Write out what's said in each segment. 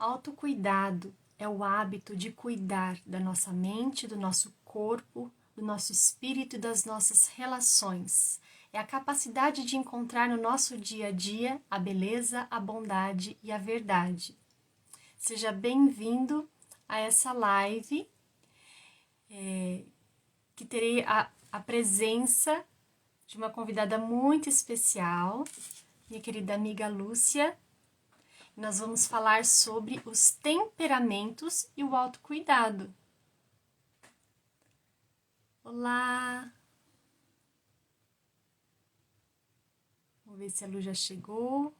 Autocuidado é o hábito de cuidar da nossa mente, do nosso corpo, do nosso espírito e das nossas relações. É a capacidade de encontrar no nosso dia a dia a beleza, a bondade e a verdade. Seja bem-vindo a essa live, que terei a presença de uma convidada muito especial, minha querida amiga Lúcia. Nós vamos falar sobre os temperamentos e o autocuidado. Olá! Vamos ver se a Lu já chegou.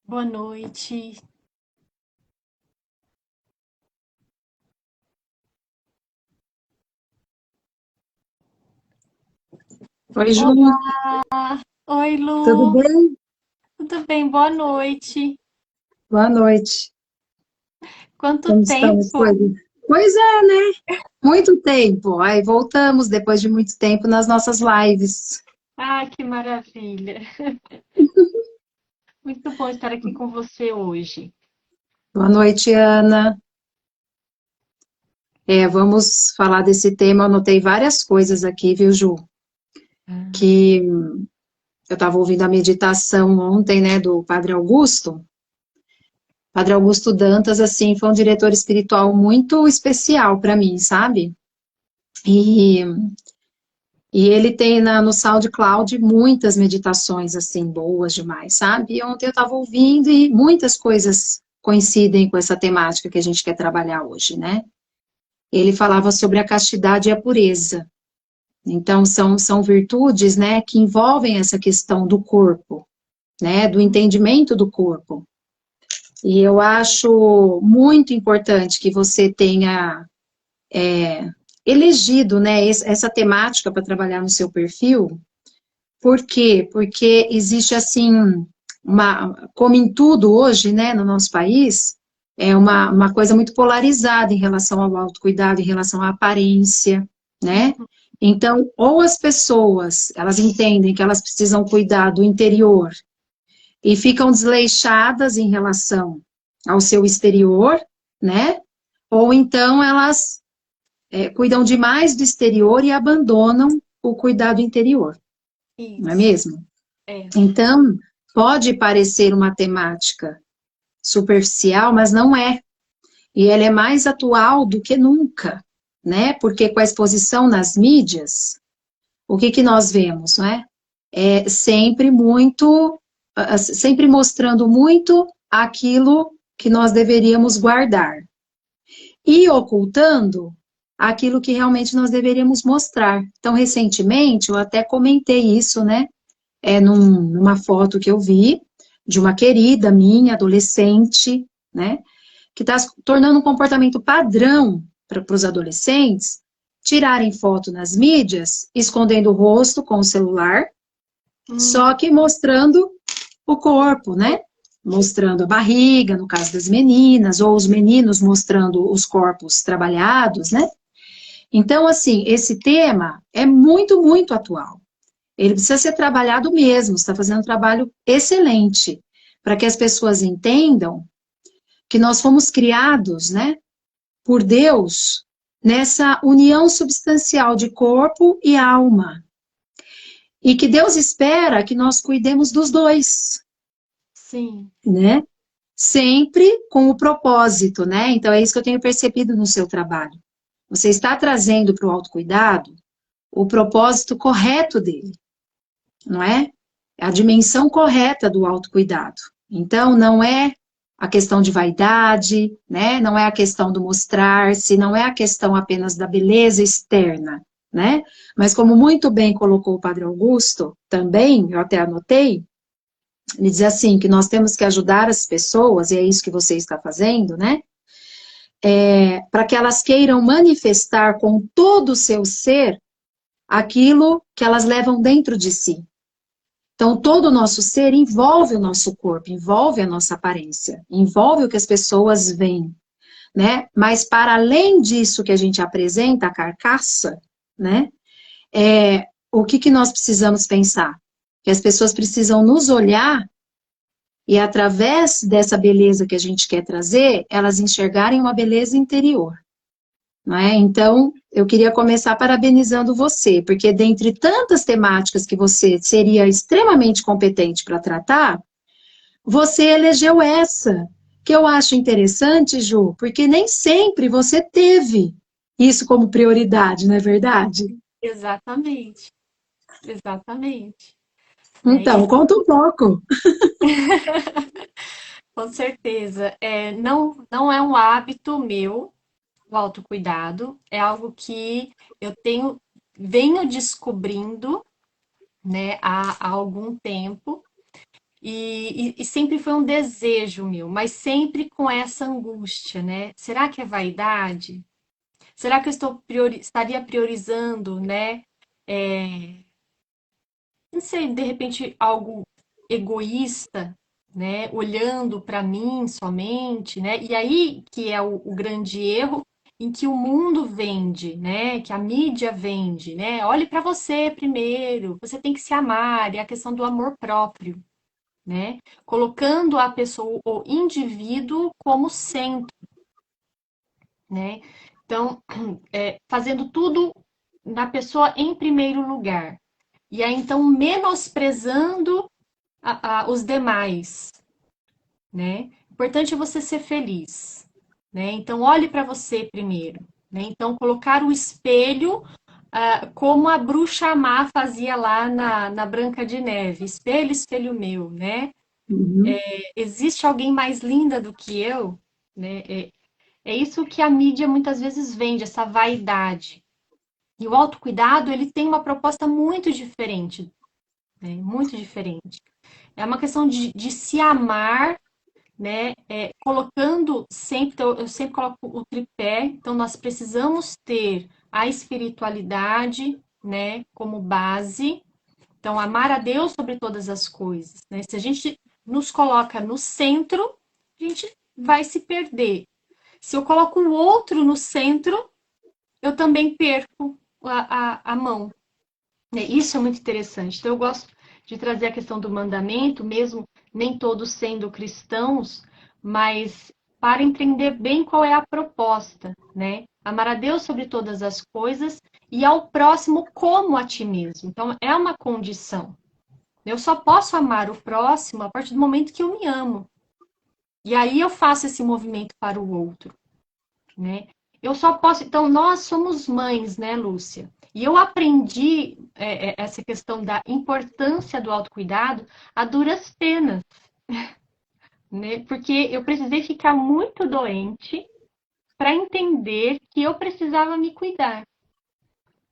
Boa noite. Oi, Ju. Olá! Oi, Tudo Lu! bem? Tudo bem? Boa noite. Boa noite. Quanto Como estão as tempo? coisas? Pois é, né? Muito tempo. Aí voltamos depois de muito tempo nas nossas lives. Ah, que maravilha! Muito bom estar aqui com você hoje. Boa noite, Ana. Vamos falar desse tema. Eu anotei várias coisas aqui, viu, Ju? Que eu estava ouvindo a meditação ontem, né, do Padre Augusto. Padre Augusto Dantas, assim, foi um diretor espiritual muito especial para mim, sabe? E E ele tem no SoundCloud muitas meditações, assim, boas demais, sabe? E ontem eu estava ouvindo e muitas coisas coincidem com essa temática que a gente quer trabalhar hoje, né? Ele falava sobre a castidade e a pureza. Então, são virtudes, né, que envolvem essa questão do corpo, né, do entendimento do corpo. E eu acho muito importante que você tenha elegido, né, essa temática para trabalhar no seu perfil. Por quê? Porque existe, assim, como em tudo hoje, né, no nosso país, é uma coisa muito polarizada em relação ao autocuidado, em relação à aparência, né? Então, ou as pessoas, elas entendem que elas precisam cuidar do interior e ficam desleixadas em relação ao seu exterior, né? Ou então elas cuidam demais do exterior e abandonam o cuidado interior, não é Isso, mesmo? é. Então, pode parecer uma temática superficial, mas não é. E ela é mais atual do que nunca, né? Porque com a exposição nas mídias, o que que nós vemos, né? É sempre muito, sempre mostrando muito aquilo que nós deveríamos guardar e ocultando aquilo que realmente nós deveríamos mostrar. Então, recentemente, eu até comentei isso, né? Numa foto que eu vi de uma querida minha, adolescente, né, que está tornando um comportamento padrão para os adolescentes tirarem foto nas mídias, escondendo o rosto com o celular, só que mostrando o corpo, né? Mostrando a barriga, no caso das meninas, ou os meninos mostrando os corpos trabalhados, né? Então, assim, esse tema é muito, muito atual. Ele precisa ser trabalhado mesmo, está fazendo um trabalho excelente, para que as pessoas entendam que nós fomos criados, né, por Deus, nessa união substancial de corpo e alma. E que Deus espera que nós cuidemos dos dois, Sim. né? Sempre com o propósito, né? Então é isso que eu tenho percebido no seu trabalho. Você está trazendo para o autocuidado o propósito correto dele, não é? A dimensão correta do autocuidado. Então, não é a questão de vaidade, né? Não é a questão do mostrar-se, não é a questão apenas da beleza externa, né? Mas como muito bem colocou o Padre Augusto, também, eu até anotei, ele diz assim, que nós temos que ajudar as pessoas, e é isso que você está fazendo, né? Para que elas queiram manifestar com todo o seu ser aquilo que elas levam dentro de si. Então, todo o nosso ser envolve o nosso corpo, envolve a nossa aparência, envolve o que as pessoas veem, né? Mas, para além disso que a gente apresenta, a carcaça, né? O que nós precisamos pensar? Que as pessoas precisam nos olhar e, através dessa beleza que a gente quer trazer, elas enxergarem uma beleza interior. Não é? Então, eu queria começar parabenizando você, porque dentre tantas temáticas que você seria extremamente competente para tratar, você elegeu essa, que eu acho interessante, Ju, porque nem sempre você teve isso como prioridade, não é verdade? Exatamente, exatamente. Né? Então, conta um pouco. Com certeza. Não é um hábito meu, o autocuidado, é algo que eu venho descobrindo, né, há algum tempo, e sempre foi um desejo meu, mas sempre com essa angústia, né? Será que é vaidade? Será que eu estaria priorizando, né? Não sei, de repente algo egoísta, né? Olhando para mim somente, né? E aí que é o grande erro em que o mundo vende, né? Que a mídia vende, né? Olhe para você primeiro, você tem que se amar, é a questão do amor próprio, né? Colocando a pessoa, o indivíduo como centro, né? Então, fazendo tudo na pessoa em primeiro lugar. E aí, então, menosprezando os demais, né? O importante é você ser feliz, né? Então, olhe para você primeiro, né? Então, colocar o espelho como a bruxa má fazia lá na Branca de Neve. Espelho, espelho meu, né? Uhum. Existe alguém mais linda do que eu, né? É isso que a mídia muitas vezes vende, essa vaidade. E o autocuidado, ele tem uma proposta muito diferente, né? Muito diferente. É uma questão de se amar, né? Colocando sempre, então, eu sempre coloco o tripé, então nós precisamos ter a espiritualidade, né, como base. Então, amar a Deus sobre todas as coisas, né? Se a gente nos coloca no centro, a gente vai se perder. Se eu coloco o outro no centro, eu também perco a mão. Né? Isso é muito interessante. Então, eu gosto de trazer a questão do mandamento, mesmo nem todos sendo cristãos, mas para entender bem qual é a proposta, né? Amar a Deus sobre todas as coisas e ao próximo como a ti mesmo. Então, é uma condição. Eu só posso amar o próximo a partir do momento que eu me amo. E aí eu faço esse movimento para o outro, né? Eu só posso. Então, nós somos mães, né, Lúcia? E eu aprendi essa questão da importância do autocuidado a duras penas, né? Porque eu precisei ficar muito doente para entender que eu precisava me cuidar.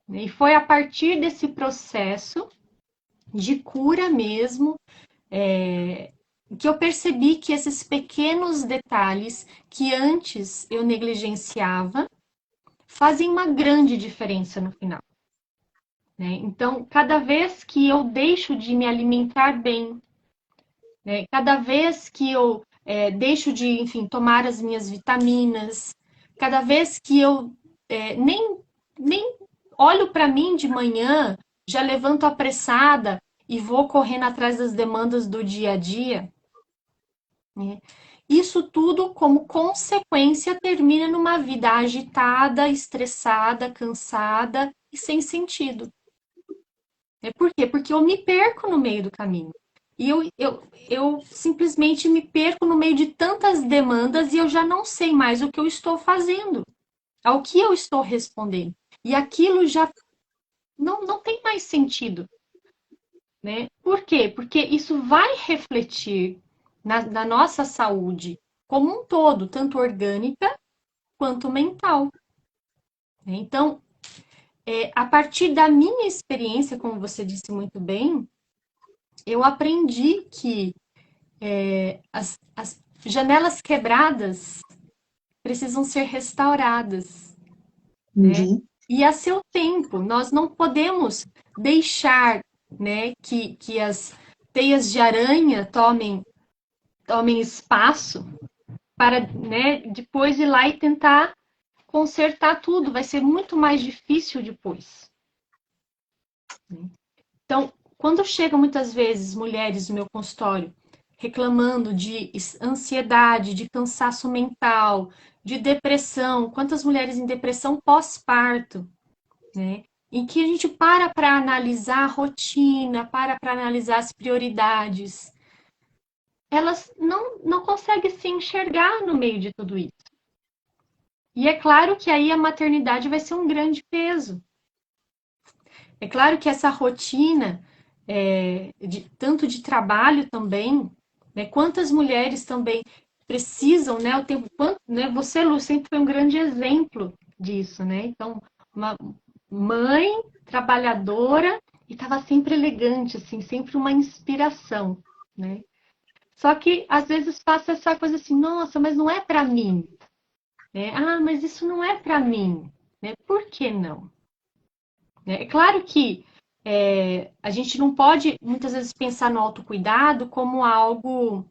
Né? E foi a partir desse processo de cura mesmo que eu percebi que esses pequenos detalhes que antes eu negligenciava fazem uma grande diferença no final. Né? Então, cada vez que eu deixo de me alimentar bem, né? Cada vez que eu deixo de, enfim, tomar as minhas vitaminas, cada vez que eu nem olho para mim de manhã, já levanto apressada e vou correndo atrás das demandas do dia a dia, né? Isso tudo, como consequência, termina numa vida agitada, estressada, cansada e sem sentido. Por quê? Porque eu me perco no meio do caminho. E eu simplesmente me perco no meio de tantas demandas e eu já não sei mais o que eu estou fazendo, ao que eu estou respondendo. E aquilo já não tem mais sentido, né? Por quê? Porque isso vai refletir na nossa saúde como um todo, tanto orgânica quanto mental. Né? Então, a partir da minha experiência, como você disse muito bem, eu aprendi que as janelas quebradas precisam ser restauradas, né? Uhum. E a seu tempo, nós não podemos deixar, né, que as teias de aranha tomem espaço para, né, depois ir lá e tentar consertar tudo. Vai ser muito mais difícil depois. Então, quando chegam muitas vezes mulheres no meu consultório reclamando de ansiedade, de cansaço mental, de depressão, quantas mulheres em depressão pós-parto, né? Em que a gente para analisar a rotina, para analisar as prioridades, elas não conseguem se enxergar no meio de tudo isso. E é claro que aí a maternidade vai ser um grande peso. É claro que essa rotina, tanto de trabalho também, né, quantas mulheres também precisam, né, o tempo, né, você, Lu, sempre foi um grande exemplo disso, né? Então, uma mãe trabalhadora e estava sempre elegante, assim, sempre uma inspiração, né? Só que às vezes passa essa coisa assim, nossa, mas não é para mim, né? Ah, mas isso não é para mim, né? Por que não? É claro que a gente não pode muitas vezes pensar no autocuidado como algo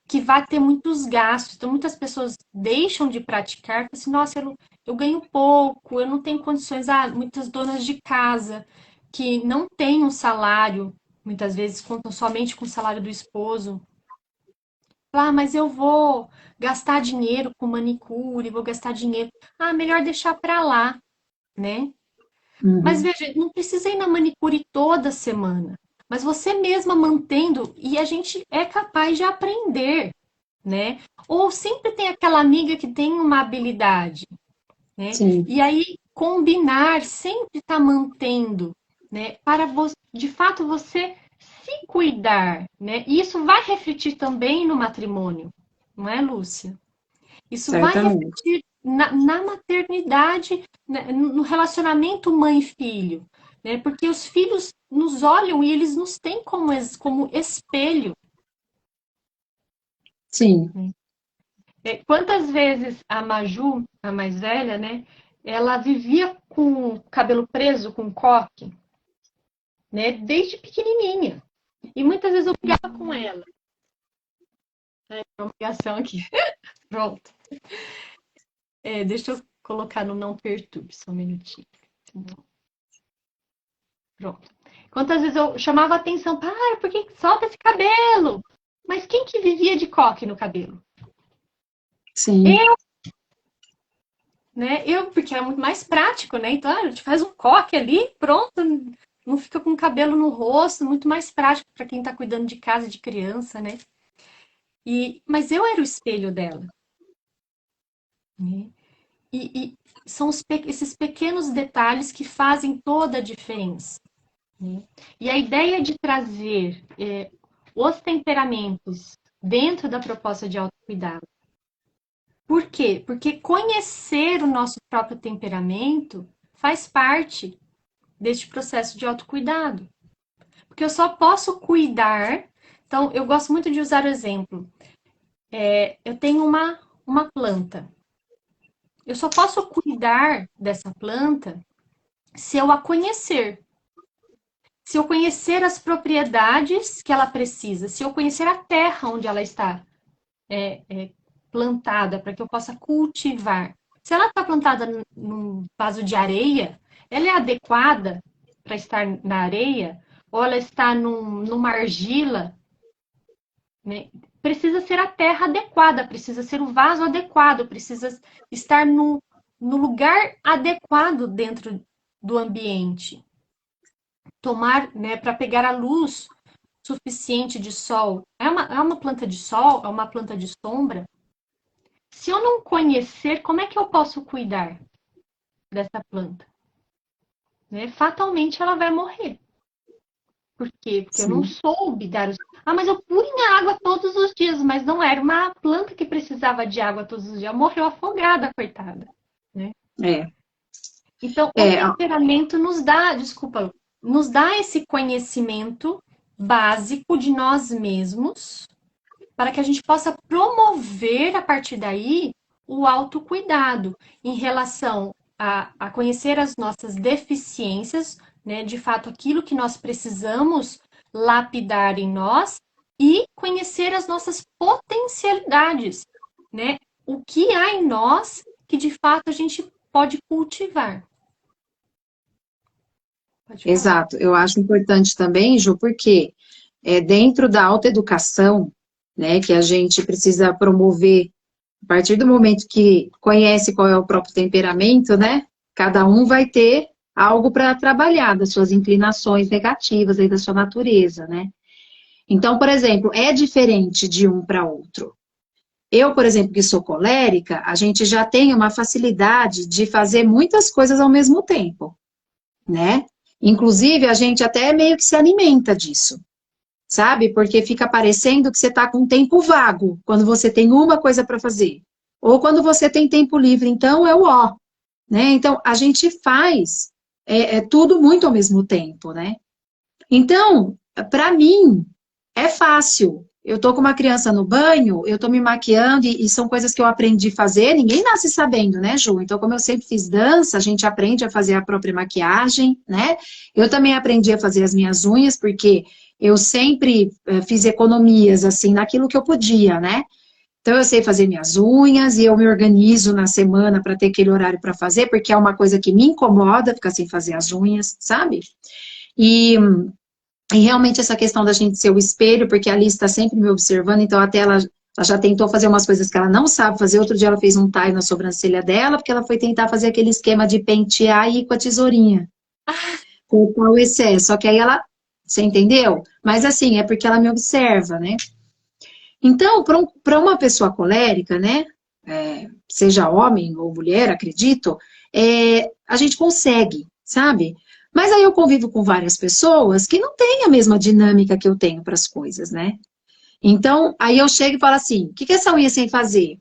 que vai ter muitos gastos. Então, muitas pessoas deixam de praticar, porque assim, nossa, eu ganho pouco, eu não tenho condições. Ah, muitas donas de casa que não têm um salário, muitas vezes contam somente com o salário do esposo. Ah, mas eu vou gastar dinheiro com manicure, vou gastar dinheiro. Ah, melhor deixar para lá, né? Mas Uhum. veja, não precisa ir na manicure toda semana. Mas você mesma mantendo, e a gente é capaz de aprender, né? Ou sempre tem aquela amiga que tem uma habilidade, né? Sim, E aí combinar, sempre tá mantendo, né? Para você, de fato você se cuidar, né? E isso vai refletir também no matrimônio, não é, Lúcia? Isso vai certamente. refletir na maternidade, né, no relacionamento mãe-filho, né? Porque os filhos nos olham e eles nos têm como espelho. Sim. Né? Quantas vezes a Maju, a mais velha, né? Ela vivia com o cabelo preso, com coque, né? Desde pequenininha. E muitas vezes eu brigava com ela. Uma ligação aqui. Pronto. Deixa eu colocar no não perturbe, só um minutinho. Pronto. Quantas vezes eu chamava atenção, para, por que solta esse cabelo? Mas quem que vivia de coque no cabelo? Sim, Eu, né? Eu, porque era muito mais prático, né? Então, a gente faz um coque ali, pronto, não fica com cabelo no rosto, muito mais prático para quem está cuidando de casa, de criança, né? Mas eu era o espelho dela, né? E são esses pequenos detalhes que fazem toda a diferença. Né? E a ideia de trazer os temperamentos dentro da proposta de autocuidado. Por quê? Porque conhecer o nosso próprio temperamento faz parte deste processo de autocuidado. Porque eu só posso cuidar. Então, eu gosto muito de usar o exemplo. Eu tenho uma planta. Eu só posso cuidar dessa planta se eu a conhecer. Se eu conhecer as propriedades que ela precisa, se eu conhecer a terra onde ela está plantada, para que eu possa cultivar. Se ela está plantada num vaso de areia, ela é adequada para estar na areia? Ou ela está numa argila? Né? Precisa ser a terra adequada, precisa ser o vaso adequado, precisa estar no lugar adequado dentro do ambiente. Tomar, né, para pegar a luz suficiente de sol. É uma planta de sol? É uma planta de sombra? Se eu não conhecer, como é que eu posso cuidar dessa planta? Né? Fatalmente ela vai morrer. Por quê? Porque eu não sim. soube dar os. Ah, mas eu punha água todos os dias, mas não era uma planta que precisava de água todos os dias. Morreu afogada, coitada. Né? É, Então, o é, temperamento nos dá, desculpa, nos dá esse conhecimento básico de nós mesmos para que a gente possa promover a partir daí o autocuidado em relação a conhecer as nossas deficiências, né? De fato, aquilo que nós precisamos lapidar em nós e conhecer as nossas potencialidades, né? O que há em nós que de fato a gente pode cultivar. Pode falar. Exato. Eu acho importante também, Ju, porque dentro da autoeducação, né, que a gente precisa promover a partir do momento que conhece qual é o próprio temperamento, né? Cada um vai ter algo para trabalhar das suas inclinações negativas aí da sua natureza, né? Então, por exemplo, é diferente de um para outro. Eu, por exemplo, que sou colérica, a gente já tem uma facilidade de fazer muitas coisas ao mesmo tempo, né? Inclusive, a gente até meio que se alimenta disso, sabe? Porque fica parecendo que você está com um tempo vago quando você tem uma coisa para fazer. Ou quando você tem tempo livre, então é o ó, né? Então, a gente faz tudo muito ao mesmo tempo, né? Então, para mim, é fácil. Eu tô com uma criança no banho, eu tô me maquiando, e são coisas que eu aprendi a fazer, ninguém nasce sabendo, né, Ju? Então, como eu sempre fiz dança, a gente aprende a fazer a própria maquiagem, né? Eu também aprendi a fazer as minhas unhas, porque eu sempre fiz economias, assim, naquilo que eu podia, né? Então, eu sei fazer minhas unhas e eu me organizo na semana para ter aquele horário para fazer, porque é uma coisa que me incomoda ficar sem fazer as unhas, sabe? E e realmente essa questão da gente ser o espelho, porque a Alice está sempre me observando, então até ela já tentou fazer umas coisas que ela não sabe fazer. Outro dia ela fez um tie na sobrancelha dela, porque ela foi tentar fazer aquele esquema de pentear e ir com a tesourinha, cortar o excesso. Só que aí ela, você entendeu? Mas assim, é porque ela me observa, né? Então, para uma pessoa colérica, né? Seja homem ou mulher, acredito, a gente consegue, sabe? Mas aí eu convivo com várias pessoas que não têm a mesma dinâmica que eu tenho para as coisas, né? Então, aí eu chego e falo assim: o que é essa unha sem fazer?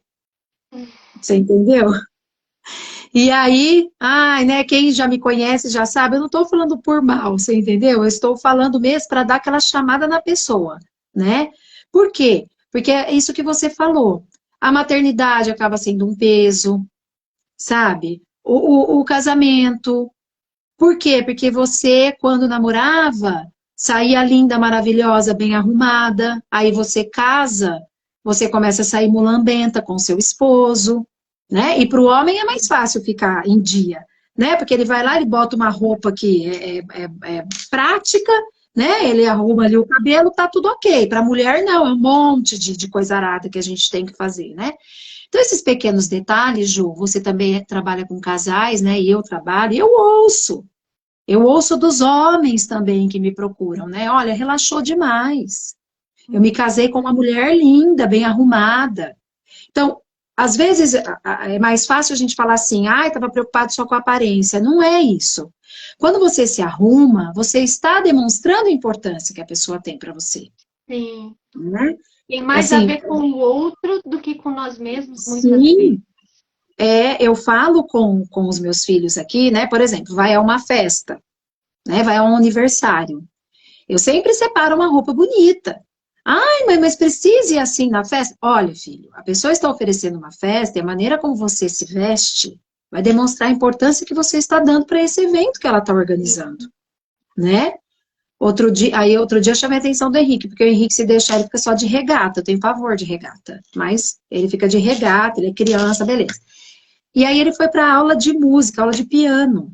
Você entendeu? E aí, ai, né, quem já me conhece já sabe, eu não estou falando por mal, você entendeu? Eu estou falando mesmo para dar aquela chamada na pessoa, né? Por quê? Porque é isso que você falou. A maternidade acaba sendo um peso, sabe? O casamento. Por quê? Porque você, quando namorava, saía linda, maravilhosa, bem arrumada. Aí você casa, você começa a sair mulambenta com seu esposo, né? E para o homem é mais fácil ficar em dia, né? Porque ele vai lá, ele bota uma roupa que é prática, né? Ele arruma ali o cabelo, tá tudo ok. Para a mulher, não, é um monte de coisa arada que a gente tem que fazer, né? Então, esses pequenos detalhes, Ju, você também trabalha com casais, né? E eu trabalho, e eu ouço. Eu ouço dos homens também que me procuram, né? Olha, relaxou demais. Eu me casei com uma mulher linda, bem arrumada. Então, às vezes é mais fácil a gente falar assim, ai, estava preocupado só com a aparência. Não é isso. Quando você se arruma, você está demonstrando a importância que a pessoa tem para você, Sim. né? Tem mais a Assim, ver com o outro do que com nós mesmos, muitas vezes. sim, eu falo com os meus filhos aqui, né? Por exemplo, vai a uma festa, né? Vai a um aniversário. Eu sempre separo uma roupa bonita. Ai, mãe, mas precisa ir assim na festa? Olha, filho, a pessoa está oferecendo uma festa e a maneira como você se veste vai demonstrar a importância que você está dando para esse evento que ela está organizando, né? Outro dia eu chamei a atenção do Henrique, porque o Henrique, se deixar, ele fica só de regata. Eu tenho pavor de regata, mas ele fica de regata, ele é criança, beleza. E aí ele foi para aula de música, aula de piano.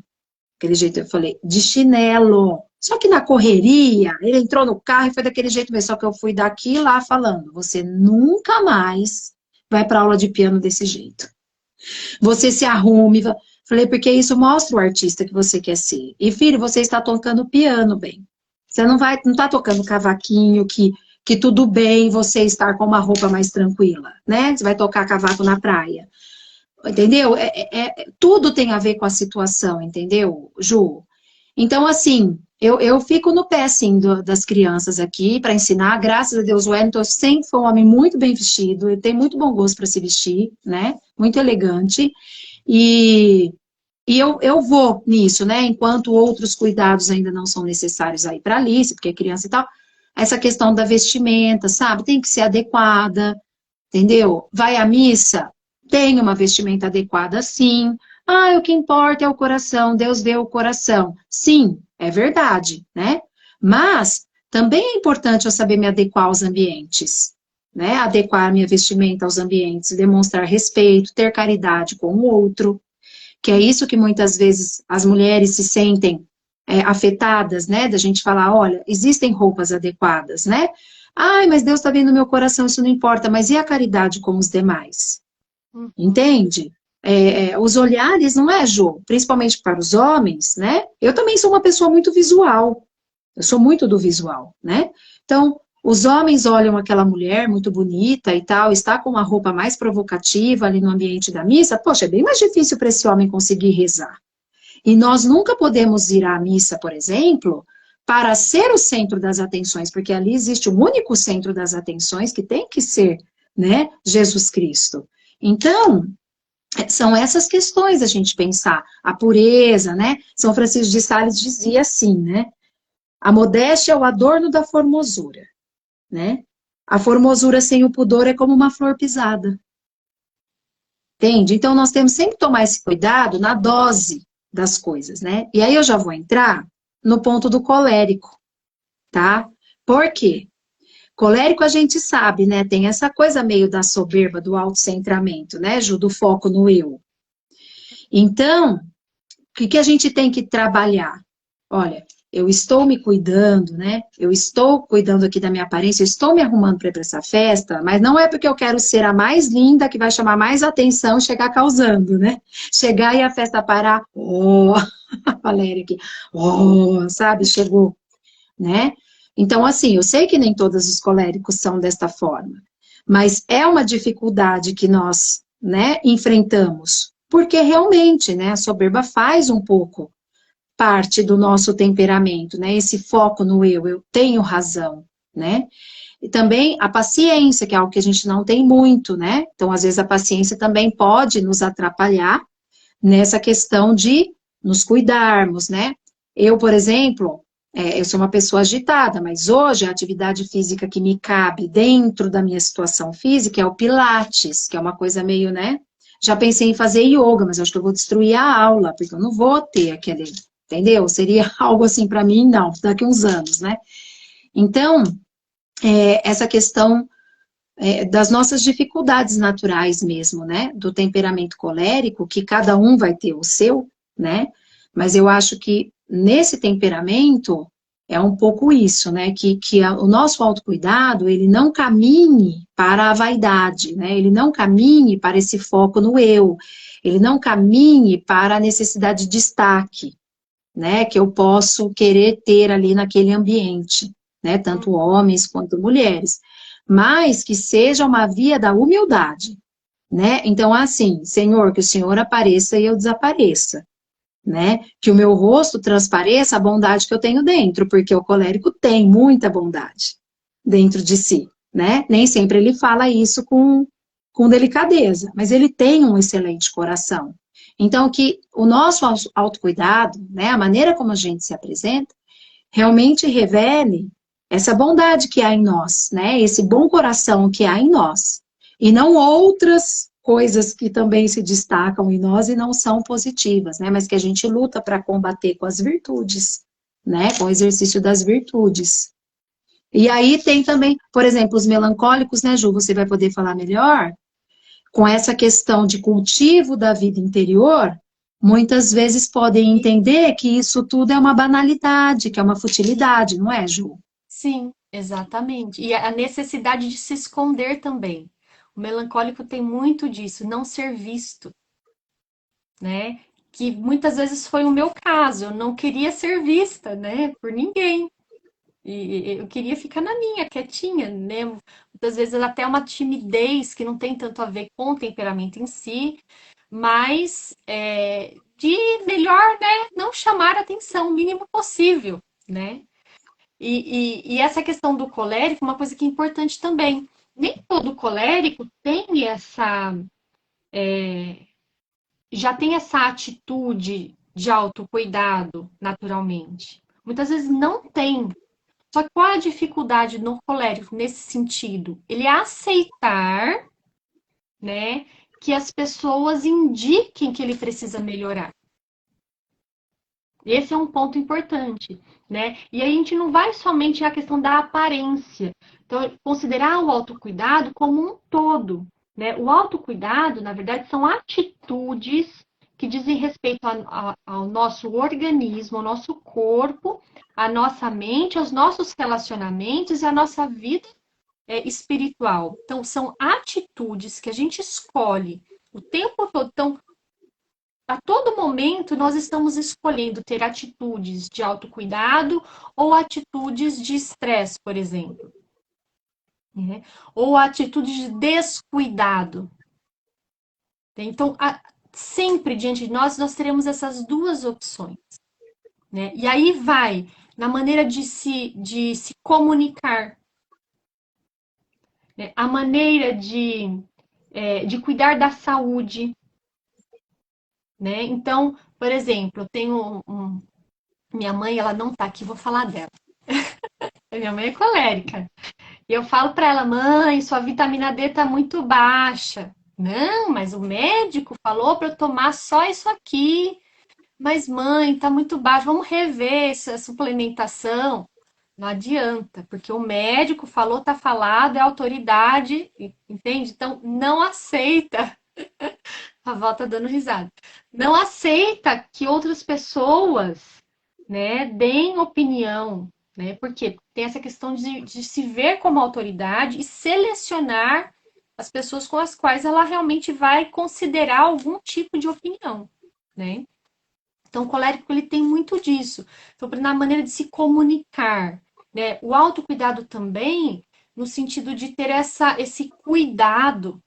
Aquele jeito eu falei, de chinelo. Só que na correria, ele entrou no carro e foi daquele jeito mesmo. Só que eu fui daqui e lá falando, você nunca mais vai para aula de piano desse jeito. Você se arrume. Falei, porque isso mostra o artista que você quer ser. E filho, você está tocando piano bem. Você não está tocando cavaquinho, que tudo bem você estar com uma roupa mais tranquila, né? Você vai tocar cavaco na praia. Entendeu? Tudo tem a ver com a situação, entendeu, Ju? Então, assim, eu fico no pé, assim, das crianças aqui para ensinar. Graças a Deus, o Wellington sempre foi um homem muito bem vestido, ele tem muito bom gosto para se vestir, né? Muito elegante. E, eu vou nisso, né? Enquanto outros cuidados ainda não são necessários aí para Alice, porque é criança e tal. Essa questão da vestimenta, sabe? Tem que ser adequada, entendeu? Vai à missa? Tem uma vestimenta adequada, sim. Ah, o que importa é o coração, Deus vê o coração. Sim, é verdade, né? Mas também é importante eu saber me adequar aos ambientes, né? Adequar a minha vestimenta aos ambientes, demonstrar respeito, ter caridade com o outro, que é isso que muitas vezes as mulheres se sentem afetadas, né? Da gente falar, olha, existem roupas adequadas, né? Ai, mas Deus está vendo meu coração, isso não importa. Mas e a caridade com os demais? Uhum. Entende? Os olhares, não é, Jô? Principalmente para os homens, né? Eu também sou uma pessoa muito visual. Eu sou muito do visual, né? Então, os homens olham aquela mulher muito bonita e tal, está com uma roupa mais provocativa ali no ambiente da missa, poxa, é bem mais difícil para esse homem conseguir rezar. E nós nunca podemos ir à missa, por exemplo, para ser o centro das atenções, porque ali existe um único centro das atenções que tem que ser, né, Jesus Cristo. Então, são essas questões a gente pensar, a pureza, né? São Francisco de Sales dizia assim, né? A modéstia é o adorno da formosura, né? A formosura sem o pudor é como uma flor pisada. Entende? Então, nós temos sempre que tomar esse cuidado na dose das coisas, né? E aí eu já vou entrar no ponto do colérico, tá? Por quê? Colérico a gente sabe, né? Tem essa coisa meio da soberba, do autocentramento, né, Ju? Do foco no eu. Então, o que a gente tem que trabalhar? Olha, eu estou me cuidando, né? Eu estou cuidando aqui da minha aparência, eu estou me arrumando para ir para essa festa, mas não é porque eu quero ser a mais linda que vai chamar mais atenção e chegar causando, né? Chegar e a festa parar, oh, a Valéria aqui, oh, sabe, chegou, né? Então, assim, eu sei que nem todos os coléricos são desta forma, mas é uma dificuldade que nós, né, enfrentamos, porque realmente, né, a soberba faz um pouco parte do nosso temperamento, né? Esse foco no eu tenho razão, né? E também a paciência, que é algo que a gente não tem muito, né? Então, às vezes, a paciência também pode nos atrapalhar nessa questão de nos cuidarmos, né? Eu, por exemplo, eu sou uma pessoa agitada, mas hoje a atividade física que me cabe dentro da minha situação física é o Pilates, que é uma coisa meio, né? Já pensei em fazer yoga, mas acho que eu vou destruir a aula, porque eu não vou ter aquele, entendeu? Seria algo assim para mim, não, daqui uns anos, né? Então, essa questão das nossas dificuldades naturais mesmo, né? Do temperamento colérico, que cada um vai ter o seu, né? Mas eu acho que nesse temperamento é um pouco isso, né? O nosso autocuidado, ele não caminhe para a vaidade, né? Ele não caminhe para esse foco no eu, ele não caminhe para a necessidade de destaque, né? Que eu posso querer ter ali naquele ambiente, né? Tanto homens quanto mulheres, mas que seja uma via da humildade, né? Então, assim, Senhor, que o Senhor apareça e eu desapareça, né? Que o meu rosto transpareça a bondade que eu tenho dentro, porque o colérico tem muita bondade dentro de si, né? Nem sempre ele fala isso com delicadeza, mas ele tem um excelente coração. Então, que o nosso autocuidado, né, a maneira como a gente se apresenta, realmente revele essa bondade que há em nós, né? Esse bom coração que há em nós. E não outras coisas que também se destacam em nós e não são positivas, né? Mas que a gente luta para combater com as virtudes, né? Com o exercício das virtudes. E aí tem também, por exemplo, os melancólicos, né, Ju? Você vai poder falar melhor, com essa questão de cultivo da vida interior, muitas vezes podem entender que isso tudo é uma banalidade, que é uma futilidade, não é, Ju? Sim, exatamente. E a necessidade de se esconder também. O melancólico tem muito disso, não ser visto, né? Que muitas vezes foi o meu caso, eu não queria ser vista, né, por ninguém. E eu queria ficar na minha, quietinha, né? Muitas vezes até uma timidez que não tem tanto a ver com o temperamento em si, mas de melhor, né, não chamar atenção o mínimo possível, né? E essa questão do colérico, uma coisa que é importante também. Nem todo colérico tem já tem essa atitude de autocuidado naturalmente. Muitas vezes não tem. Só que qual é a dificuldade no colérico nesse sentido? Ele é aceitar, né, que as pessoas indiquem que ele precisa melhorar. Esse é um ponto importante, né? E a gente não vai somente a questão da aparência. Então, considerar o autocuidado como um todo, né? O autocuidado, na verdade, são atitudes que dizem respeito ao nosso organismo, ao nosso corpo, à nossa mente, aos nossos relacionamentos e à nossa vida espiritual. Então, são atitudes que a gente escolhe o tempo todo. Então, a todo momento, nós estamos escolhendo ter atitudes de autocuidado ou atitudes de estresse, por exemplo. Né? Ou atitudes de descuidado. Então, sempre diante de nós teremos essas duas opções. Né? E aí vai na maneira de se comunicar, né? A maneira de cuidar da saúde. Né? Então, por exemplo, eu tenho minha mãe, ela não tá aqui, vou falar dela. Minha mãe é colérica. E eu falo para ela, mãe, sua vitamina D tá muito baixa. Não, mas o médico falou para eu tomar só isso aqui. Mas, mãe, tá muito baixo, vamos rever essa suplementação. Não adianta, porque o médico falou, tá falado, é autoridade, entende? Então, não aceita. A avó tá dando risada. Não aceita que outras pessoas, né, deem opinião, né? Porque tem essa questão de se ver como autoridade e selecionar as pessoas com as quais ela realmente vai considerar algum tipo de opinião, né? Então, o colérico ele tem muito disso. Então, na maneira de se comunicar, né? O autocuidado também, no sentido de ter esse cuidado,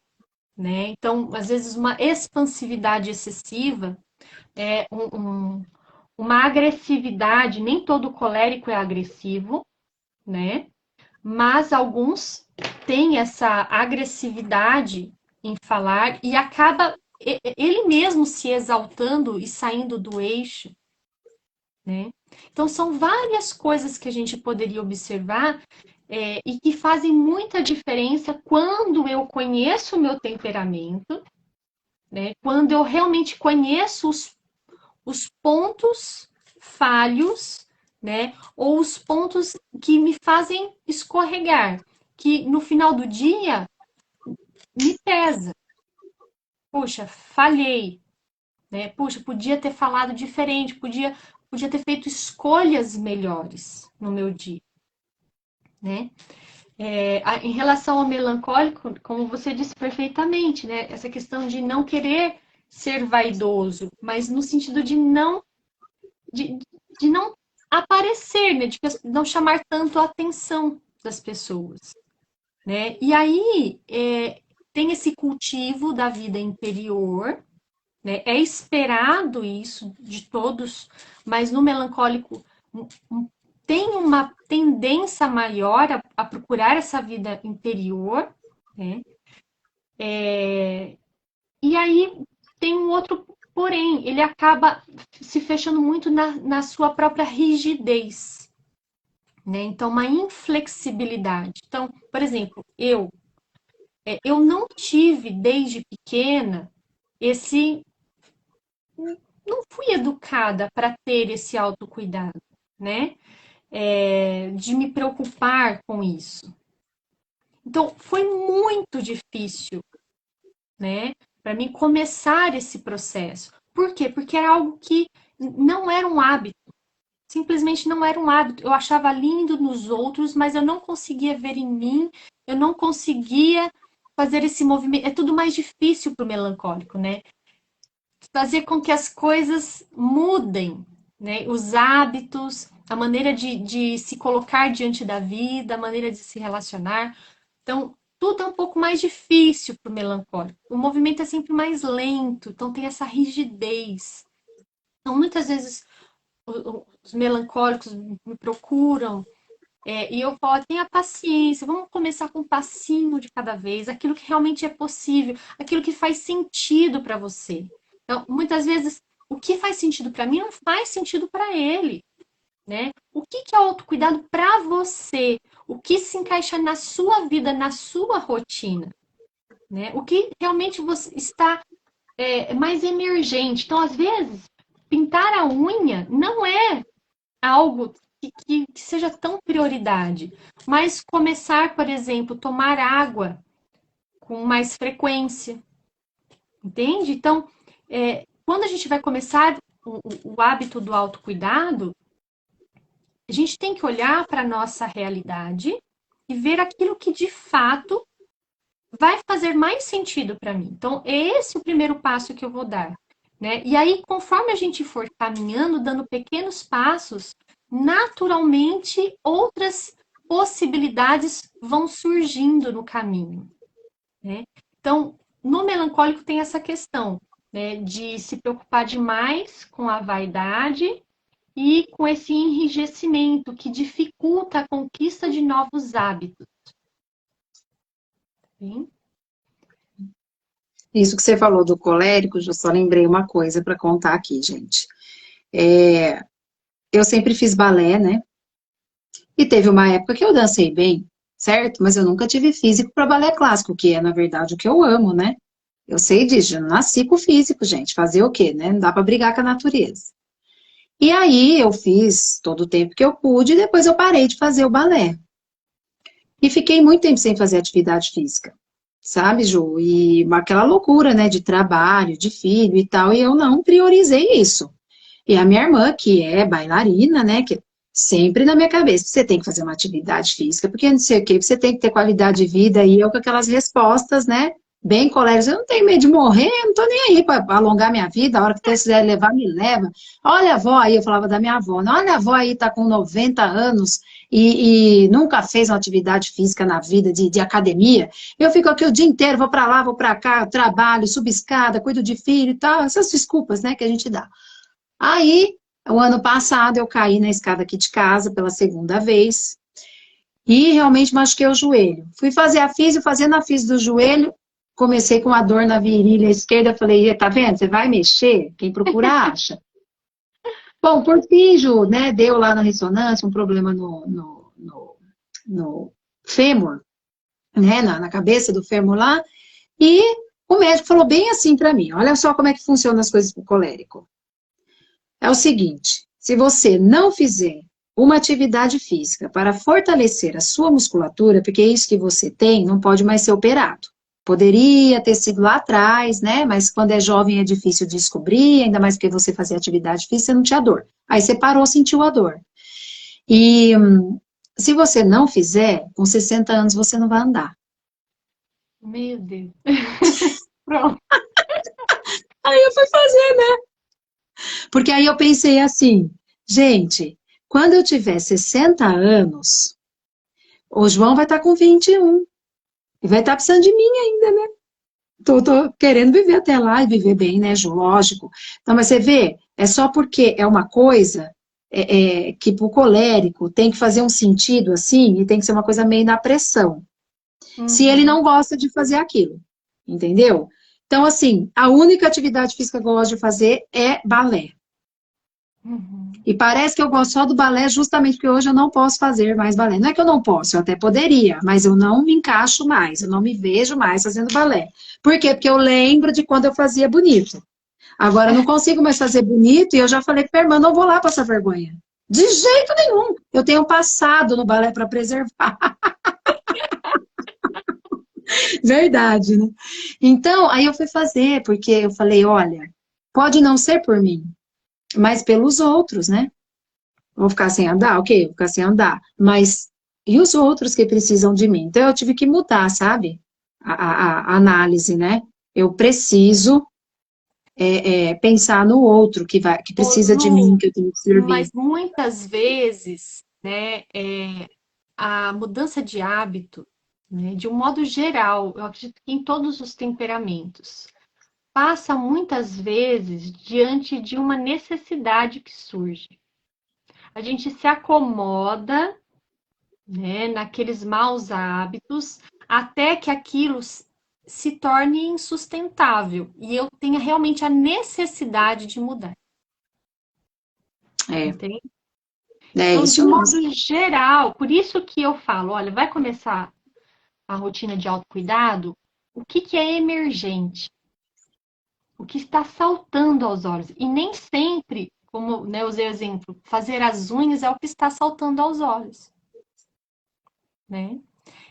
né? Então, às vezes, uma expansividade excessiva, uma agressividade, nem todo colérico é agressivo, né? Mas alguns têm essa agressividade em falar e acaba ele mesmo se exaltando e saindo do eixo, né? Então, são várias coisas que a gente poderia observar e que fazem muita diferença quando eu conheço o meu temperamento, né? Quando eu realmente conheço os pontos falhos, né? Ou os pontos que me fazem escorregar, que no final do dia me pesa. Puxa, falhei, né? Puxa, podia ter falado diferente, podia ter feito escolhas melhores no meu dia, né? Em relação ao melancólico, como você disse perfeitamente, né? Essa questão de não querer ser vaidoso, mas no sentido de, de não aparecer, né? De não chamar tanto a atenção das pessoas, né? E aí tem esse cultivo da vida interior, né? É esperado isso de todos, mas no melancólico tem uma tendência maior a procurar essa vida interior, né? E aí tem um outro porém, ele acaba se fechando muito na sua própria rigidez, né? Então, uma inflexibilidade. Então, por exemplo, eu não tive desde pequena esse, não fui educada para ter esse autocuidado, né? De me preocupar com isso. Então, foi muito difícil, né, para mim começar esse processo. Por quê? Porque era algo que não era um hábito. Simplesmente não era um hábito. Eu achava lindo nos outros, mas eu não conseguia ver em mim, eu não conseguia fazer esse movimento. É tudo mais difícil para o melancólico, né? Fazer com que as coisas mudem, né? Os hábitos, a maneira de se colocar diante da vida, a maneira de se relacionar. Então, tudo é um pouco mais difícil para o melancólico. O movimento é sempre mais lento, então tem essa rigidez. Então, muitas vezes, os melancólicos me procuram e eu falo, tenha paciência, vamos começar com um passinho de cada vez, aquilo que realmente é possível, aquilo que faz sentido para você. Então, muitas vezes, o que faz sentido para mim não faz sentido para ele, né? O que é autocuidado para você? O que se encaixa na sua vida, na sua rotina, né? O que realmente você está mais emergente. Então, às vezes, pintar a unha não é algo que seja tão prioridade, mas começar, por exemplo, tomar água com mais frequência, entende? Então, quando a gente vai começar o hábito do autocuidado, a gente tem que olhar para a nossa realidade e ver aquilo que de fato vai fazer mais sentido para mim. Então, é esse o primeiro passo que eu vou dar, né? E aí, conforme a gente for caminhando, dando pequenos passos, naturalmente outras possibilidades vão surgindo no caminho, né? Então, no melancólico tem essa questão, né, de se preocupar demais com a vaidade e com esse enrijecimento que dificulta a conquista de novos hábitos. Sim? Isso que você falou do colérico, eu só lembrei uma coisa para contar aqui, gente. É, eu sempre fiz balé, né? E teve uma época que eu dancei bem, certo? Mas eu nunca tive físico para balé clássico, que é, na verdade, o que eu amo, né? Eu sei disso, eu nasci com físico, gente. Fazer o quê, né? Não dá para brigar com a natureza. E aí eu fiz todo o tempo que eu pude e depois eu parei de fazer o balé. E fiquei muito tempo sem fazer atividade física, sabe, Ju? E aquela loucura, né, de trabalho, de filho e tal, e eu não priorizei isso. E a minha irmã, que é bailarina, né, que sempre na minha cabeça, você tem que fazer uma atividade física, porque não sei o quê, você tem que ter qualidade de vida, e eu com aquelas respostas, né, bem colegas, eu não tenho medo de morrer, eu não tô nem aí para alongar minha vida, a hora que Deus quiser levar, me leva. Olha a avó aí, eu falava da minha avó, né? Olha a avó aí, tá com 90 anos, e nunca fez uma atividade física na vida de academia, eu fico aqui o dia inteiro, vou para lá, vou para cá, trabalho, subo escada, cuido de filho e tal, essas desculpas, né, que a gente dá. Aí, o ano passado, eu caí na escada aqui de casa pela segunda vez e realmente machuquei o joelho. Fui fazer a físio, fazendo a físio do joelho, comecei com uma dor na virilha esquerda, falei, tá vendo, você vai mexer? Quem procura acha. Bom, por fim, Ju, né, deu lá na ressonância um problema no fêmur, né, na cabeça do fêmur lá, e o médico falou bem assim para mim, olha só como é que funcionam as coisas pro colérico. É o seguinte, se você não fizer uma atividade física para fortalecer a sua musculatura, porque é isso que você tem, não pode mais ser operado. Poderia ter sido lá atrás, né? Mas quando é jovem é difícil de descobrir, ainda mais porque você fazia atividade física, você não tinha dor. Aí você parou, sentiu a dor. E se você não fizer, com 60 anos você não vai andar. Meu Deus. Pronto. Aí eu fui fazer, né? Porque aí eu pensei assim, gente, quando eu tiver 60 anos, o João vai estar com 21 e vai estar precisando de mim ainda, né? Tô querendo viver até lá e viver bem, né, Ju? Lógico. Então, mas você vê, é só porque é uma coisa que pro colérico tem que fazer um sentido assim e tem que ser uma coisa meio na pressão. Se ele Uhum, não gosta de fazer aquilo, entendeu? Então, assim, a única atividade física que eu gosto de fazer é balé. uhum. E parece que eu gosto só do balé justamente porque hoje eu não posso fazer mais balé. Não é que eu não posso, eu até poderia, mas eu não me encaixo mais, eu não me vejo mais fazendo balé. Por quê? Porque eu lembro de quando eu fazia bonito. Agora eu não consigo mais fazer bonito e eu já falei para a irmã, não vou lá passar vergonha. De jeito nenhum. Eu tenho um passado no balé para preservar. Verdade, né? Então, aí eu fui fazer, porque eu falei, olha, pode não ser por mim, mas pelos outros, né? Vou ficar sem andar? Ok, vou ficar sem andar. Mas e os outros que precisam de mim? Então eu tive que mudar, sabe? A análise, né? Eu preciso pensar no outro que Ô, precisa de mim, Lu, que eu tenho que servir. mas muitas vezes, né, a mudança de hábito, né, de um modo geral, eu acredito que em todos os temperamentos, passa muitas vezes diante de uma necessidade que surge. A gente se acomoda, né, naqueles maus hábitos, até que aquilo se torne insustentável e eu tenha realmente a necessidade de mudar, É, entende? é Então, de isso mesmo. modo geral, por isso que eu falo, olha, vai começar a rotina de autocuidado, o que que é emergente? O que está saltando aos olhos? E nem sempre, como, né, usei o exemplo, fazer as unhas é o que está saltando aos olhos, né?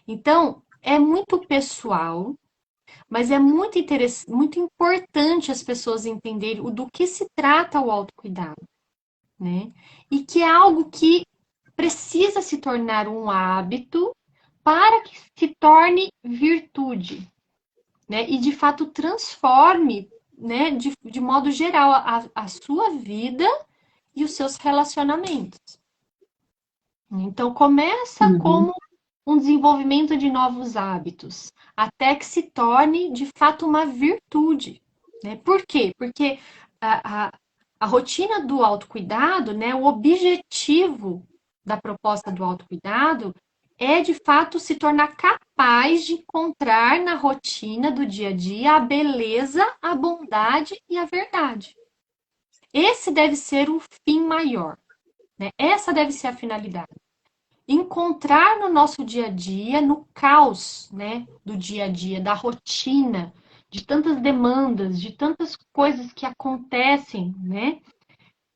Então, é muito pessoal. Mas é muito muito importante as pessoas entenderem do que se trata o autocuidado, né? E que é algo que precisa se tornar um hábito para que se torne virtude, né? E de fato transforme, né, de modo geral, a sua vida e os seus relacionamentos. Então, começa Uhum. como um desenvolvimento de novos hábitos, até que se torne de fato uma virtude, né? Por quê? Porque a rotina do autocuidado, né, o objetivo da proposta do autocuidado é de fato se tornar capaz de encontrar na rotina do dia a dia a beleza, a bondade e a verdade. Esse deve ser o fim maior, né? Essa deve ser a finalidade. Encontrar no nosso dia a dia, no caos, né, do dia a dia, da rotina, de tantas demandas, de tantas coisas que acontecem, né?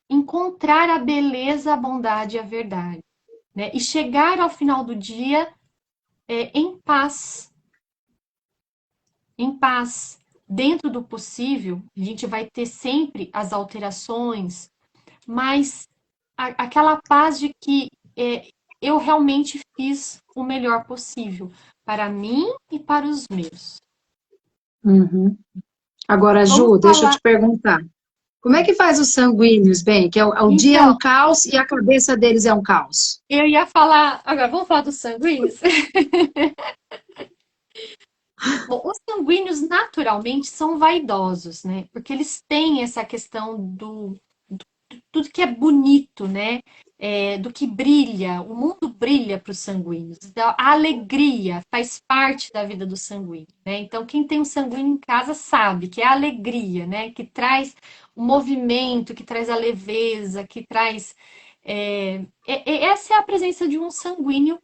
Encontrar a beleza, a bondade e a verdade, né? E chegar ao final do dia em paz, em paz. Dentro do possível, a gente vai ter sempre as alterações, mas aquela paz de que eu realmente fiz o melhor possível para mim e para os meus. Uhum. Agora, Vamos Ju, deixa eu falar. te perguntar. Como é que faz os sanguíneos, bem? Que o dia é Então, um caos e a cabeça deles é um caos. eu ia falar. Agora, vamos falar dos sanguíneos? Bom, os sanguíneos naturalmente são vaidosos, né? Porque eles têm essa questão do tudo que é bonito, né? Do que brilha. O mundo brilha para os sanguíneos. Então, a alegria faz parte da vida do sanguíneo, né? Então, quem tem um sanguíneo em casa sabe que é a alegria, né? Que traz o movimento, que traz a leveza, que traz. Essa é a presença de um sanguíneo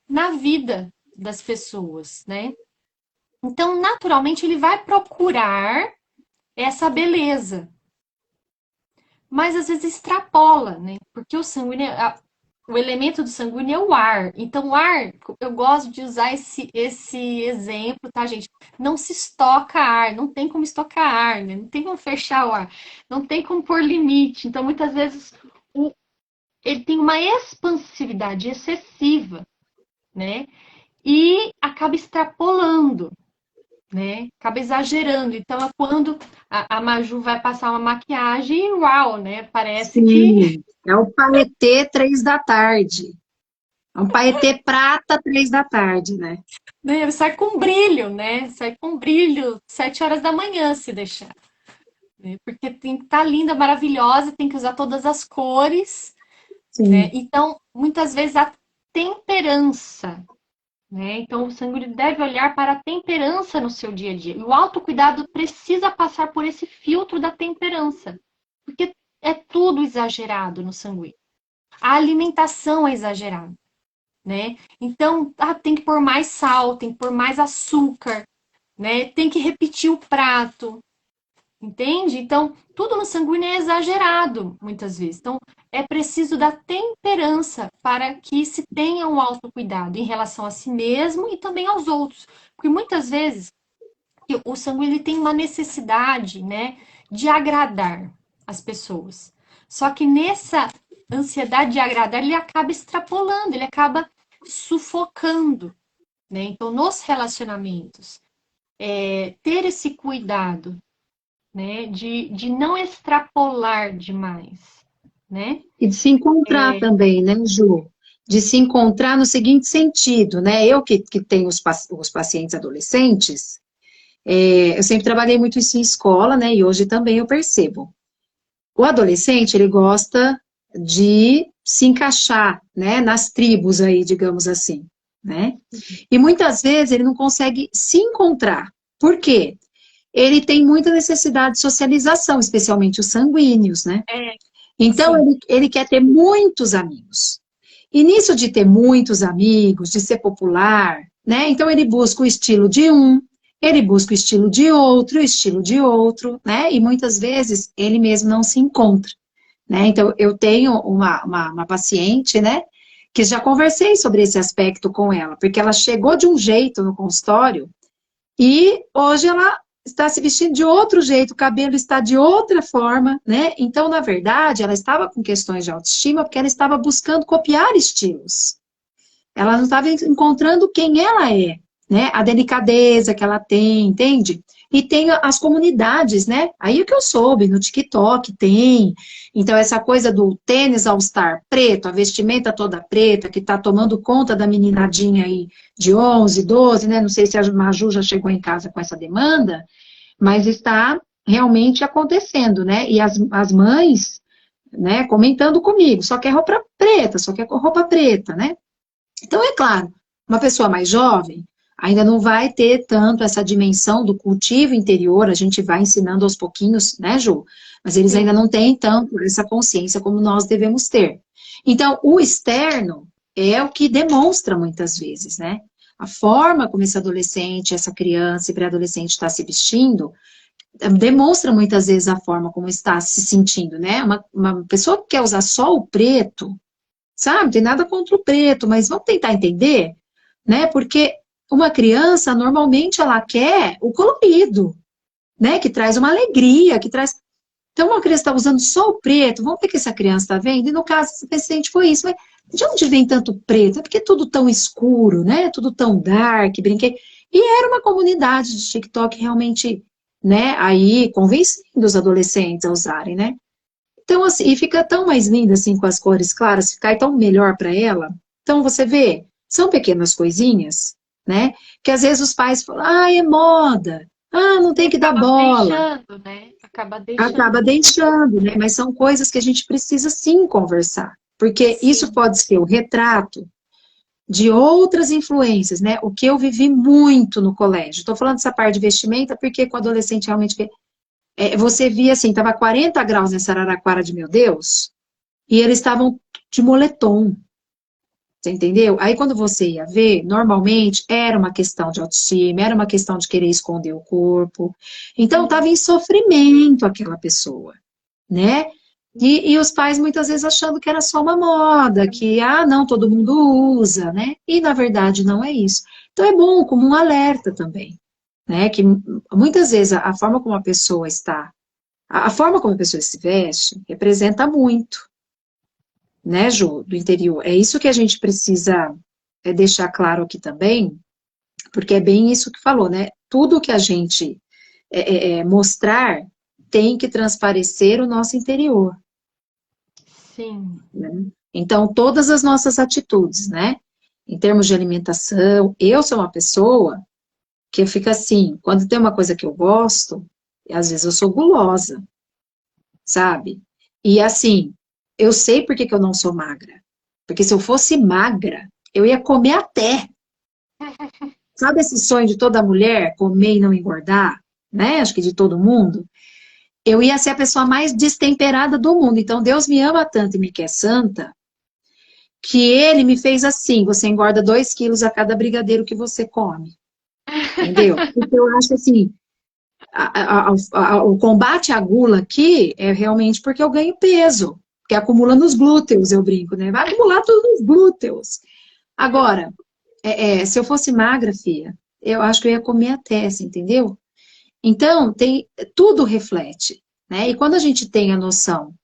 na vida das pessoas, né? Então, naturalmente, ele vai procurar essa beleza, mas às vezes extrapola, né? Porque o sanguíneo, o elemento do sanguíneo é o ar. Então, o ar, eu gosto de usar esse exemplo, tá, gente? Não se estoca ar, não tem como estocar ar, né? Não tem como fechar o ar, não tem como pôr limite. Então, muitas vezes, ele tem uma expansividade excessiva, né? E acaba extrapolando, né? Acaba exagerando. Então é quando a Maju vai passar uma maquiagem e uau, né? Parece que, Sim, é o paetê 3 da tarde. É um paetê prata 3 da tarde, né? né, sai com brilho, né? Sai com brilho 7 horas da manhã se deixar, né? Porque tem que estar linda, maravilhosa, tem que usar todas as cores, né? Sim. Então, muitas vezes a temperança, né? Então, o sangue deve olhar para a temperança no seu dia a dia. E o autocuidado precisa passar por esse filtro da temperança, porque é tudo exagerado no sangue. A alimentação é exagerada, né? Então, tem que pôr mais sal, tem que pôr mais açúcar, né? Tem que repetir o prato, entende? Então, tudo no sanguíneo é exagerado, muitas vezes. Então, é preciso da temperança para que se tenha um autocuidado em relação a si mesmo e também aos outros. Porque muitas vezes o sanguíneo tem uma necessidade, né, de agradar as pessoas. Só que nessa ansiedade de agradar, ele acaba extrapolando, ele acaba sufocando, né? Então, nos relacionamentos, ter esse cuidado, né, de não extrapolar demais, né? E de se encontrar também, né, Ju? De se encontrar no seguinte sentido, né? Eu que tenho os pacientes adolescentes, eu sempre trabalhei muito isso em escola, né? E hoje também eu percebo. O adolescente, ele gosta de se encaixar, né, nas tribos aí, digamos assim, né? E muitas vezes ele não consegue se encontrar. Por quê? Ele tem muita necessidade de socialização, especialmente os sanguíneos, né? É, Então, sim. ele quer ter muitos amigos. E nisso de ter muitos amigos, de ser popular, né? Então, ele busca o estilo de um, ele busca o estilo de outro, né? E muitas vezes ele mesmo não se encontra, né? Então, eu tenho uma paciente, né? Que já conversei sobre esse aspecto com ela, porque ela chegou de um jeito no consultório E hoje ela está se vestindo de outro jeito, o cabelo está de outra forma, né? Então, na verdade, ela estava com questões de autoestima porque ela estava buscando copiar estilos. Ela não estava encontrando quem ela é, né? A delicadeza que ela tem, entende? E tem as comunidades, né? Aí o que eu soube, no TikTok tem. Então, essa coisa do tênis All-Star preto, a vestimenta toda preta, que está tomando conta da meninadinha aí de 11, 12, né? Não sei se a Maju já chegou em casa com essa demanda, mas está realmente acontecendo, né? E as mães, né, comentando comigo, só quer roupa preta, só quer roupa preta, né? Então, é claro, uma pessoa mais jovem ainda não vai ter tanto essa dimensão do cultivo interior, a gente vai ensinando aos pouquinhos, né, Ju? Mas eles ainda Sim, não têm tanto essa consciência como nós devemos ter. Então, o externo é o que demonstra muitas vezes, né? A forma como esse adolescente, essa criança e pré-adolescente está se vestindo, demonstra muitas vezes a forma como está se sentindo, né? Uma pessoa que quer usar só o preto, sabe? Não tem nada contra o preto, mas vamos tentar entender, né? Porque uma criança, normalmente, ela quer o colorido, né? Que traz uma alegria, que traz... Então, uma criança está usando só o preto, vamos ver o que essa criança está vendo? E no caso, esse paciente foi isso, mas de onde vem tanto preto? É porque é tudo tão escuro, né? Tudo tão dark, brinquei. E era uma comunidade de TikTok realmente, né? Aí, convencendo os adolescentes a usarem, né? Então, assim, e fica tão mais linda, assim, com as cores claras, fica tão melhor para ela. Então, você vê, são pequenas coisinhas, né? Que às vezes os pais falam, ah, é moda, ah, não e tem que dar acaba bola, deixando, né? Acaba acaba deixando. deixando, né? Mas são coisas que a gente precisa sim conversar, porque isso Sim, pode ser o retrato de outras influências, né? O que eu vivi muito no colégio. Estou falando dessa parte de vestimenta, porque com adolescente realmente você via assim, estava 40 graus nessa Araraquara de meu Deus, e eles estavam de moletom, você entendeu? Aí quando você ia ver, normalmente era uma questão de autoestima, era uma questão de querer esconder o corpo. Então sim, estava em sofrimento aquela pessoa, né? E os pais muitas vezes achando que era só uma moda, que, ah, não, todo mundo usa, né? E na verdade não é isso. Então é bom como um alerta também, né? Que muitas vezes a forma como a pessoa está, a forma como a pessoa se veste representa muito, né, Ju, do interior. É isso que a gente precisa deixar claro aqui também, porque é bem isso que falou, né? Tudo que a gente mostrar tem que transparecer o nosso interior, sim, né? Então, todas as nossas atitudes, né? Em termos de alimentação, eu sou uma pessoa que fica assim, quando tem uma coisa que eu gosto, às vezes eu sou gulosa, sabe? E assim, eu sei por que que eu não sou magra. Porque se eu fosse magra, eu ia comer até. Sabe esse sonho de toda mulher, comer e não engordar? Né? Acho que de todo mundo. Eu ia ser a pessoa mais destemperada do mundo. Então, Deus me ama tanto e me quer santa, que Ele me fez assim: você engorda 2 quilos a cada brigadeiro que você come. Entendeu? Porque eu acho assim, o combate à gula aqui é realmente porque eu ganho peso, que acumula nos glúteos, eu brinco, né? Vai acumular tudo nos glúteos. Agora, se eu fosse magra, filha, eu acho que eu ia comer até, você entendeu? Então, tudo reflete, né? E quando a gente tem a noção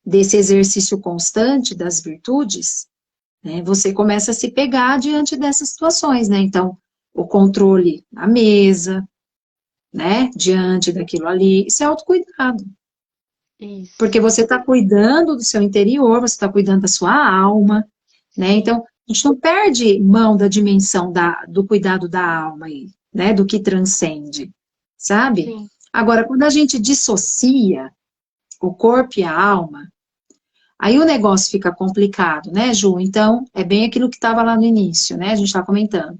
desse exercício constante das virtudes, né, você começa a se pegar diante dessas situações, né? Então, o controle na mesa, né? Diante daquilo ali, isso é autocuidado. isso. Porque você está cuidando do seu interior, você está cuidando da sua alma, né? Sim, Então, a gente não perde mão da dimensão do cuidado da alma aí, né? Do que transcende, sabe? sim, Agora, quando a gente dissocia o corpo e a alma, aí o negócio fica complicado, né, Ju? Então, é bem aquilo que estava lá no início, né? A gente está comentando.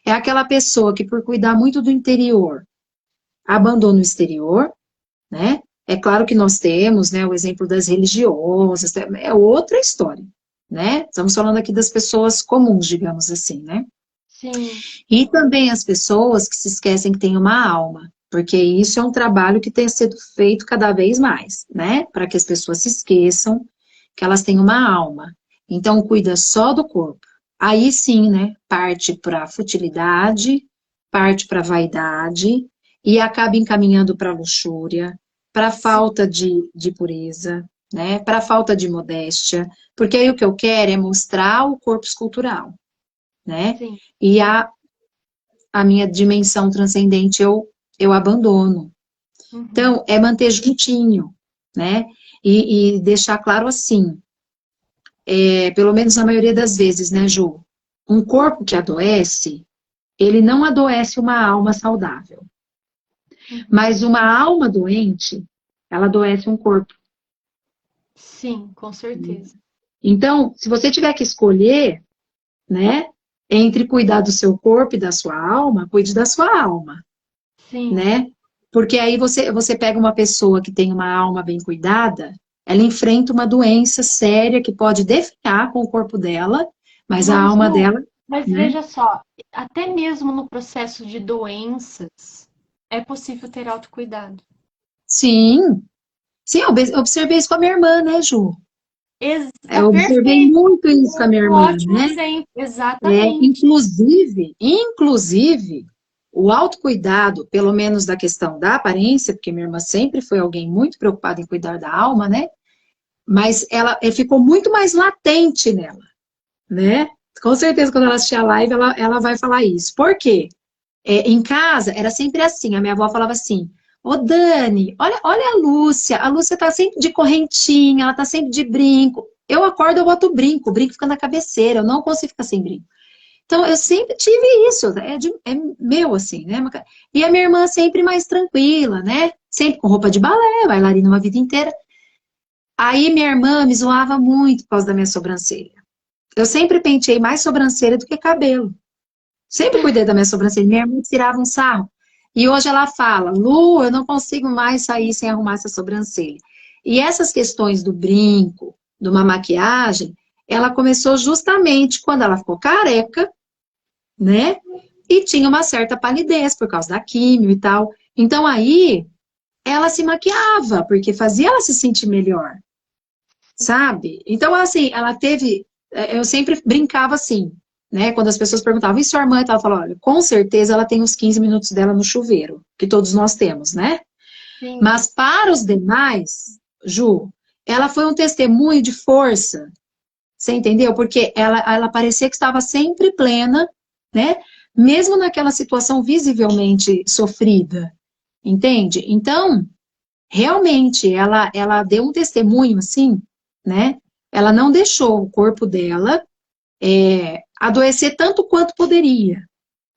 É aquela pessoa que, por cuidar muito do interior, abandona o exterior, né? É claro que nós temos, né, o exemplo das religiosas, é outra história, né? Estamos falando aqui das pessoas comuns, digamos assim, né? sim, E também as pessoas que se esquecem que têm uma alma, porque isso é um trabalho que tem sido feito cada vez mais, né? Para que as pessoas se esqueçam que elas têm uma alma. Então, cuida só do corpo. Aí sim, né? Parte para a futilidade, parte para a vaidade e acaba encaminhando para a luxúria, para a Sim, falta de pureza, né? Para a falta de modéstia, porque aí o que eu quero é mostrar o corpo escultural, né? sim. E a minha dimensão transcendente eu abandono. Uhum. Então, é manter juntinho, né? E deixar claro assim, pelo menos na maioria das vezes, né, Ju? Um corpo que adoece, ele não adoece uma alma saudável. Uhum. Mas uma alma doente, ela adoece um corpo. Sim, com certeza. Então, se você tiver que escolher, né, entre cuidar do seu corpo e da sua alma, cuide da sua alma, Sim. né? Porque aí você pega uma pessoa que tem uma alma bem cuidada, ela enfrenta uma doença séria que pode definhar com o corpo dela, mas a Mas, alma Lu, dela, mas né? veja só, até mesmo no processo de doenças, é possível ter autocuidado. Sim, sim, eu observei isso com a minha irmã, né, Ju? Tá Eu observei perfeito. muito isso com a minha Um irmã, ótimo né? exemplo. Exatamente. Inclusive, o autocuidado, pelo menos da questão da aparência, porque minha irmã sempre foi alguém muito preocupada em cuidar da alma, né? Mas ela ficou muito mais latente nela, né? Com certeza, quando ela assistir a live, ela vai falar isso. Por quê? Em casa, era sempre assim. A minha avó falava assim: Ô Dani, olha a Lúcia tá sempre de correntinha, ela tá sempre de brinco. Eu acordo, eu boto brinco, o brinco fica na cabeceira, eu não consigo ficar sem brinco. Então, eu sempre tive isso, é meu, assim, né? E a minha irmã sempre mais tranquila, né? Sempre com roupa de balé, bailarina uma vida inteira. Aí minha irmã me zoava muito por causa da minha sobrancelha. Eu sempre penteei mais sobrancelha do que cabelo. Sempre cuidei da minha sobrancelha. Minha irmã tirava um sarro. E hoje ela fala, Lu, eu não consigo mais sair sem arrumar essa sobrancelha. E essas questões do brinco, de uma maquiagem, ela começou justamente quando ela ficou careca, né? E tinha uma certa palidez por causa da químio e tal. Então aí ela se maquiava, porque fazia ela se sentir melhor, sabe? Então, assim, ela teve. Eu sempre brincava assim, né? Quando as pessoas perguntavam, e sua irmã? E tal, eu falava, olha, com certeza ela tem os 15 minutos dela no chuveiro, que todos nós temos, né? Sim. Mas para os demais, Ju, ela foi um testemunho de força, você entendeu? Porque ela parecia que estava sempre plena, né? Mesmo naquela situação visivelmente sofrida, entende? Então, realmente, ela deu um testemunho, assim, né? Ela não deixou o corpo dela adoecer tanto quanto poderia,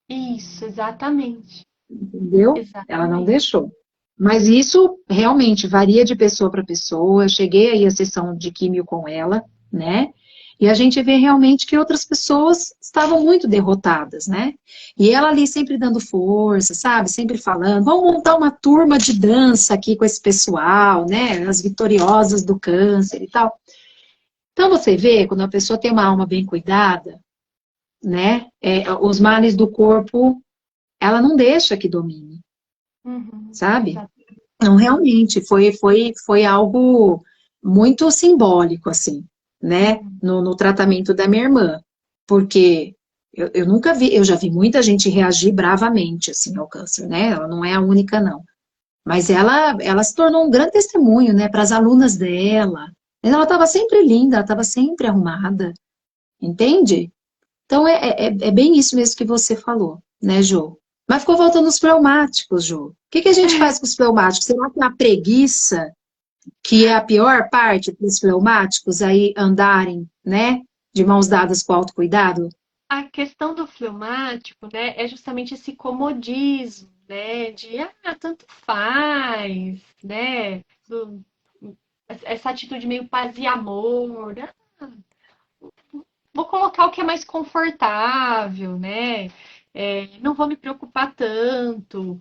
Isso, exatamente. entendeu? Ela não Exatamente. deixou. Mas isso realmente varia de pessoa para pessoa. Eu cheguei aí à sessão de químio com ela, né? E a gente vê realmente que outras pessoas estavam muito derrotadas, né? E ela ali sempre dando força, sabe? Sempre falando, vamos montar uma turma de dança aqui com esse pessoal, né? As vitoriosas do câncer e tal. Então você vê, quando a pessoa tem uma alma bem cuidada, né? Os males do corpo, ela não deixa que domine, Uhum, sabe? exato. Não, realmente, foi algo muito simbólico, assim, né, Uhum. no tratamento da minha irmã, porque eu nunca vi, eu já vi muita gente reagir bravamente, assim, ao câncer, né, ela não é a única, não, mas ela se tornou um grande testemunho, né, para as alunas dela, ela estava sempre linda, ela estava sempre arrumada, entende? Então, é bem isso mesmo que você falou, né, Jô? Mas ficou faltando os pneumáticos, Jô. O que que a gente faz com os pneumáticos? Será que a preguiça, que é a pior parte dos pneumáticos, aí andarem, né, de mãos dadas com autocuidado? A questão do fleumático, né, é justamente esse comodismo, né, de tanto faz, né, essa atitude meio paz e amor, vou colocar o que é mais confortável, né, não vou me preocupar tanto,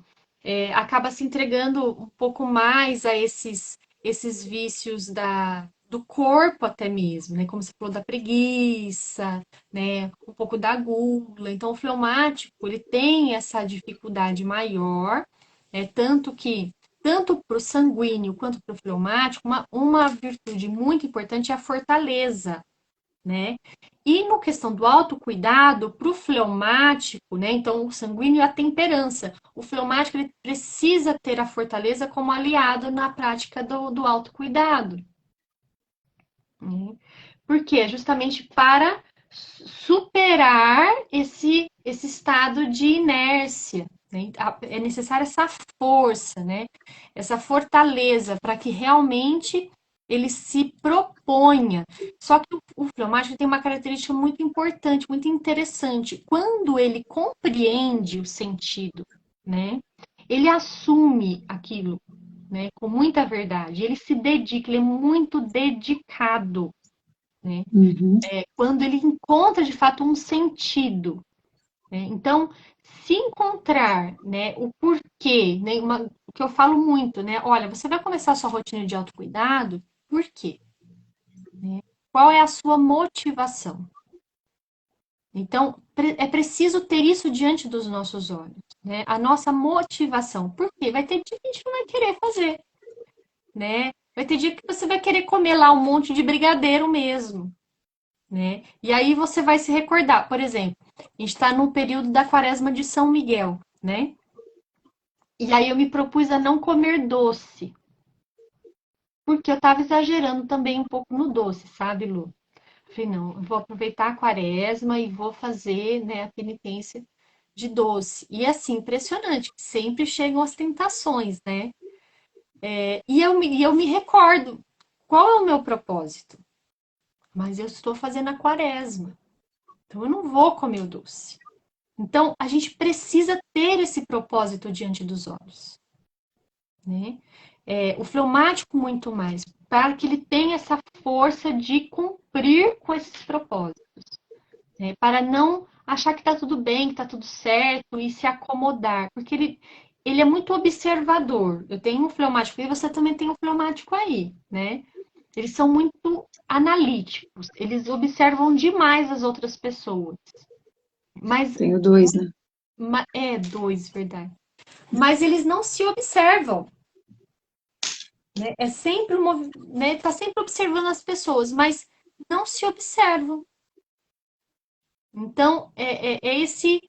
acaba se entregando um pouco mais a esses vícios do corpo até mesmo, né? Como você falou da preguiça, né? Um pouco da gula. Então, o fleumático, ele tem essa dificuldade maior, tanto que, tanto para o sanguíneo quanto para o fleumático, uma virtude muito importante é a fortaleza, né? E no questão do autocuidado, para o fleumático, né? Então, o sanguíneo e a temperança. O fleumático ele precisa ter a fortaleza como aliado na prática do autocuidado. Né? Por quê? Justamente para superar esse estado de inércia. Né? É necessária essa força, né? Essa fortaleza para que realmente ele se proponha. Só que o fleumático tem uma característica muito importante, muito interessante. Quando ele compreende o sentido, né? Ele assume aquilo, né? Com muita verdade. Ele se dedica, ele é muito dedicado, né? Uhum. Quando ele encontra de fato um sentido. Né? Então, se encontrar, né, o porquê, né, o que eu falo muito, né? Olha, você vai começar a sua rotina de autocuidado, por quê? Né? Qual é a sua motivação? Então, é preciso ter isso diante dos nossos olhos, né? A nossa motivação. Por quê? Vai ter dia que a gente não vai querer fazer, né? Vai ter dia que você vai querer comer lá um monte de brigadeiro mesmo, né? E aí você vai se recordar, por exemplo, a gente está no período da Quaresma de São Miguel, né? E aí eu me propus a não comer doce, porque eu estava exagerando também um pouco no doce, sabe, Lu? Falei, não, eu vou aproveitar a Quaresma e vou fazer, né, a penitência de doce. E assim, impressionante, sempre chegam as tentações, né? E eu me recordo, qual é o meu propósito? Mas eu estou fazendo a Quaresma, então eu não vou comer o doce. Então, a gente precisa ter esse propósito diante dos olhos, né? O fleumático muito mais, para que ele tenha essa força de cumprir com esses propósitos, né? Para não achar que está tudo bem, que está tudo certo e se acomodar, porque ele é muito observador. Eu tenho um fleumático e você também tem um fleumático aí, né? Eles são muito analíticos, eles observam demais as outras pessoas. Mas Tenho dois, né? dois, verdade. Mas eles não se observam, né? É sempre né? Tá sempre observando as pessoas, mas não se observam. Então é esse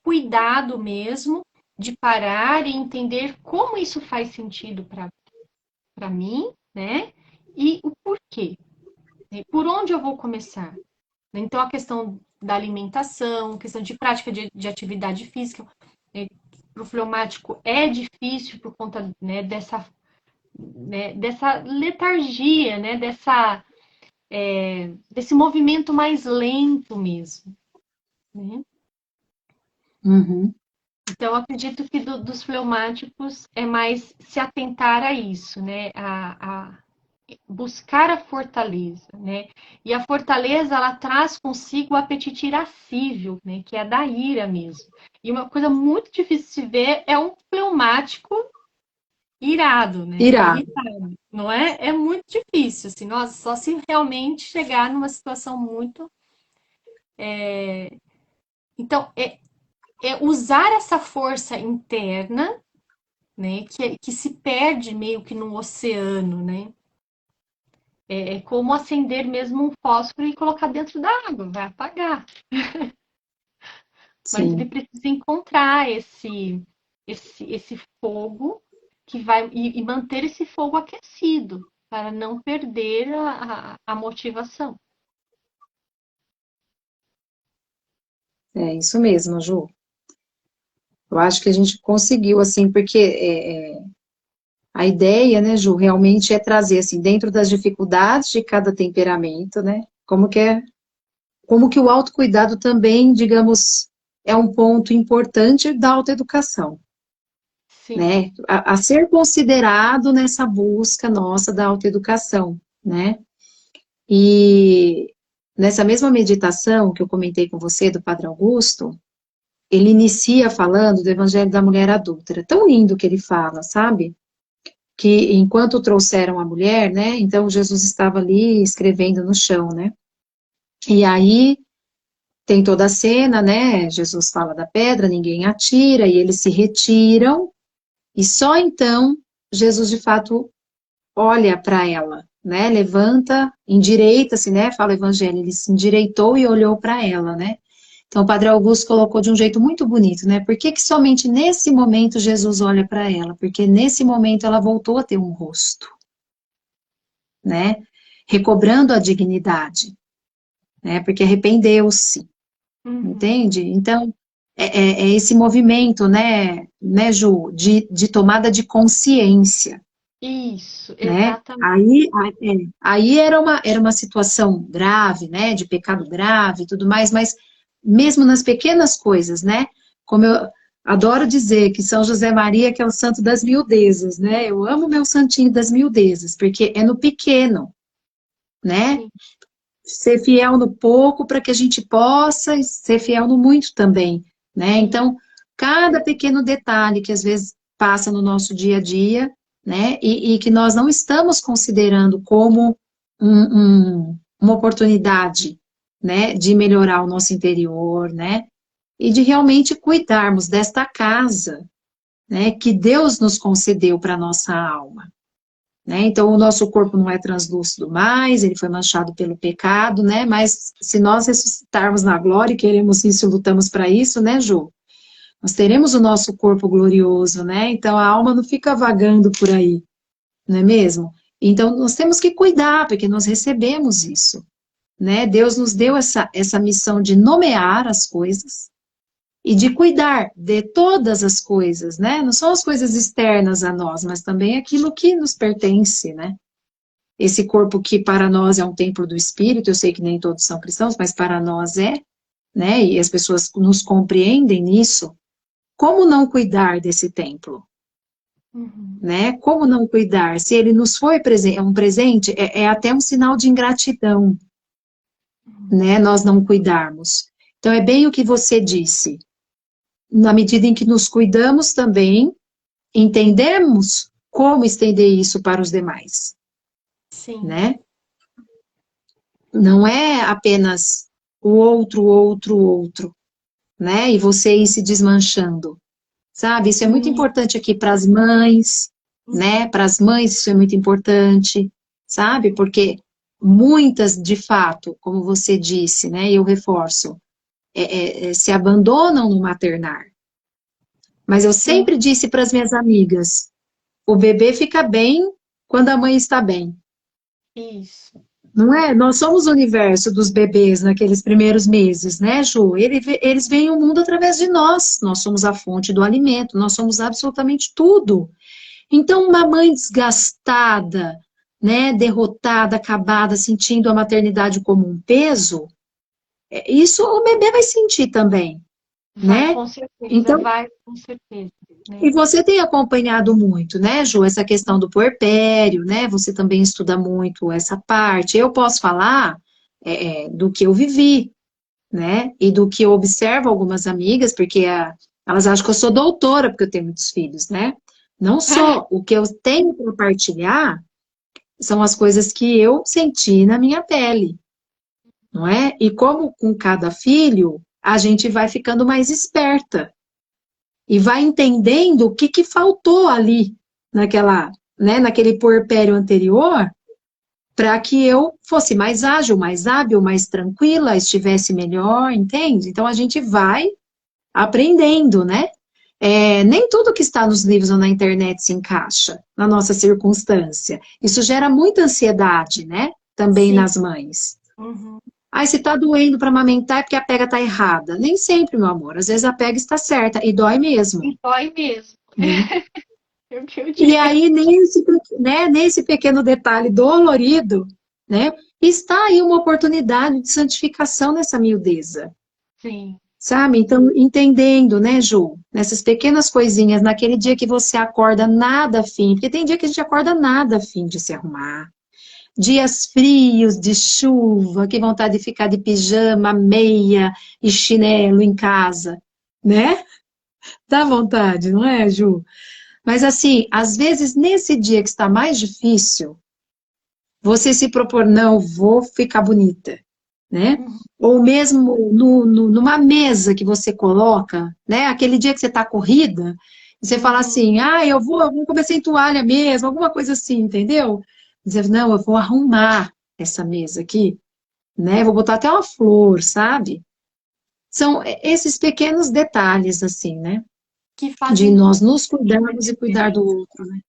cuidado mesmo de parar e entender como isso faz sentido para mim, né? E o porquê, né? Por onde eu vou começar? Então a questão da alimentação, questão de prática de atividade física, né? Para o fleumático é difícil por conta, né, dessa letargia, né, desse movimento mais lento mesmo. Né? Uhum. Então, eu acredito que dos fleumáticos é mais se atentar a isso, né? A buscar a fortaleza, né? E a fortaleza, ela traz consigo o apetite irascível, né? Que é da ira mesmo. E uma coisa muito difícil de ver é um fleumático irado, né? Irado. Irritado, não é? É muito difícil, assim, nossa, só se realmente chegar numa situação muito. Então, é usar essa força interna, né? Que se perde meio que no oceano, né? É como acender mesmo um fósforo e colocar dentro da água, vai apagar. Mas ele Sim. precisa encontrar esse fogo que vai e manter esse fogo aquecido para não perder a motivação. É isso mesmo, Ju. Eu acho que a gente conseguiu, assim, porque a ideia, né, Ju, realmente é trazer, assim, dentro das dificuldades de cada temperamento, né, como que o autocuidado também, digamos, é um ponto importante da autoeducação, Sim, né, a ser considerado nessa busca nossa da autoeducação, né, e nessa mesma meditação que eu comentei com você, do Padre Augusto, ele inicia falando do Evangelho da Mulher Adúltera, tão lindo que ele fala, sabe? Que enquanto trouxeram a mulher, né, então Jesus estava ali escrevendo no chão, né, e aí tem toda a cena, né, Jesus fala da pedra, ninguém atira, e eles se retiram, e só então Jesus de fato olha para ela, né, levanta, endireita-se, né, fala o evangelho, ele se endireitou e olhou para ela, né. Então o Padre Augusto colocou de um jeito muito bonito, né, por que que somente nesse momento Jesus olha para ela? Porque nesse momento ela voltou a ter um rosto, né, recobrando a dignidade, né, porque arrependeu-se, Uhum. entende? Então, é esse movimento, né, Ju, de tomada de consciência, Isso, né? exatamente. Aí era uma situação grave, né, de pecado grave e tudo mais, mas mesmo nas pequenas coisas, né, como eu adoro dizer que São José Maria que é o santo das miudezas, né, eu amo meu santinho das miudezas, porque é no pequeno, né, Sim. ser fiel no pouco para que a gente possa ser fiel no muito também, né, Sim. então, cada pequeno detalhe que às vezes passa no nosso dia a dia, né, e que nós não estamos considerando como uma oportunidade, né, de melhorar o nosso interior, né, e de realmente cuidarmos desta casa, né, que Deus nos concedeu para a nossa alma, né, então o nosso corpo não é translúcido mais, ele foi manchado pelo pecado, né, mas se nós ressuscitarmos na glória, e queremos isso, lutamos para isso, né, Ju? Nós teremos o nosso corpo glorioso, né? Então a alma não fica vagando por aí, não é mesmo? Então nós temos que cuidar, porque nós recebemos isso, né? Deus nos deu essa missão de nomear as coisas e de cuidar de todas as coisas, né? Não são as coisas externas a nós, mas também aquilo que nos pertence, né? Esse corpo que para nós é um templo do Espírito, eu sei que nem todos são cristãos, mas para nós é, né? E as pessoas nos compreendem nisso. Como não cuidar desse templo? Uhum. Né? Como não cuidar? Se ele nos foi um presente, é até um sinal de ingratidão, Uhum. né? Nós não cuidarmos. Então, é bem o que você disse. Na medida em que nos cuidamos também, entendemos como estender isso para os demais, Sim. né? Não é apenas o outro, né? E você ir se desmanchando, sabe? Isso é muito Sim. importante aqui para as mães, né? Para as mães isso é muito importante, sabe? Porque muitas, de fato, como você disse, né? E eu reforço, se abandonam no maternar. Mas eu Sim. sempre disse para as minhas amigas, o bebê fica bem quando a mãe está bem. Isso. Não é? Nós somos o universo dos bebês naqueles primeiros meses, né, Ju? Eles veem o mundo através de nós. Nós somos a fonte do alimento, nós somos absolutamente tudo. Então, uma mãe desgastada, né, derrotada, acabada, sentindo a maternidade como um peso, isso o bebê vai sentir também, Vai, né? com certeza, Então, vai, com certeza, e né? você tem acompanhado muito, né, Ju, essa questão do puerpério, né? Você também estuda muito essa parte. Eu posso falar do que eu vivi, né? E do que eu observo algumas amigas, porque elas acham que eu sou doutora, porque eu tenho muitos filhos, né? Não sou. O que eu tenho para partilhar são as coisas que eu senti na minha pele, não é? E como com cada filho, a gente vai ficando mais esperta e vai entendendo o que que faltou ali naquela, né, naquele puerpério anterior, para que eu fosse mais ágil, mais hábil, mais tranquila, estivesse melhor, entende? Então a gente vai aprendendo, né? Nem tudo que está nos livros ou na internet se encaixa na nossa circunstância. Isso gera muita ansiedade, né? Também Sim. nas mães. Uhum. Ai, se tá doendo para amamentar é porque a pega tá errada. Nem sempre, meu amor. Às vezes a pega está certa e dói mesmo, E dói mesmo. né? É o que eu E digo. aí, nesse pequeno detalhe dolorido, né, está aí uma oportunidade de santificação nessa miudeza, Sim. sabe? Então, entendendo, né, Ju, nessas pequenas coisinhas, naquele dia que você acorda nada afim, porque tem dia que a gente acorda nada afim de se arrumar. Dias frios, de chuva, que vontade de ficar de pijama, meia e chinelo em casa, né? Dá vontade, não é, Ju? Mas assim, às vezes nesse dia que está mais difícil, você se propor, não, vou ficar bonita, né? Uhum. Ou mesmo numa mesa que você coloca, né? Aquele dia que você está corrida, você fala Uhum. assim, eu vou comer sem toalha mesmo, alguma coisa assim, entendeu? Dizer, não, eu vou arrumar essa mesa aqui, né? Vou botar até uma flor, sabe? São esses pequenos detalhes, assim, né? Que De fazem nós nos muita cuidarmos e cuidar do diferença. outro, né?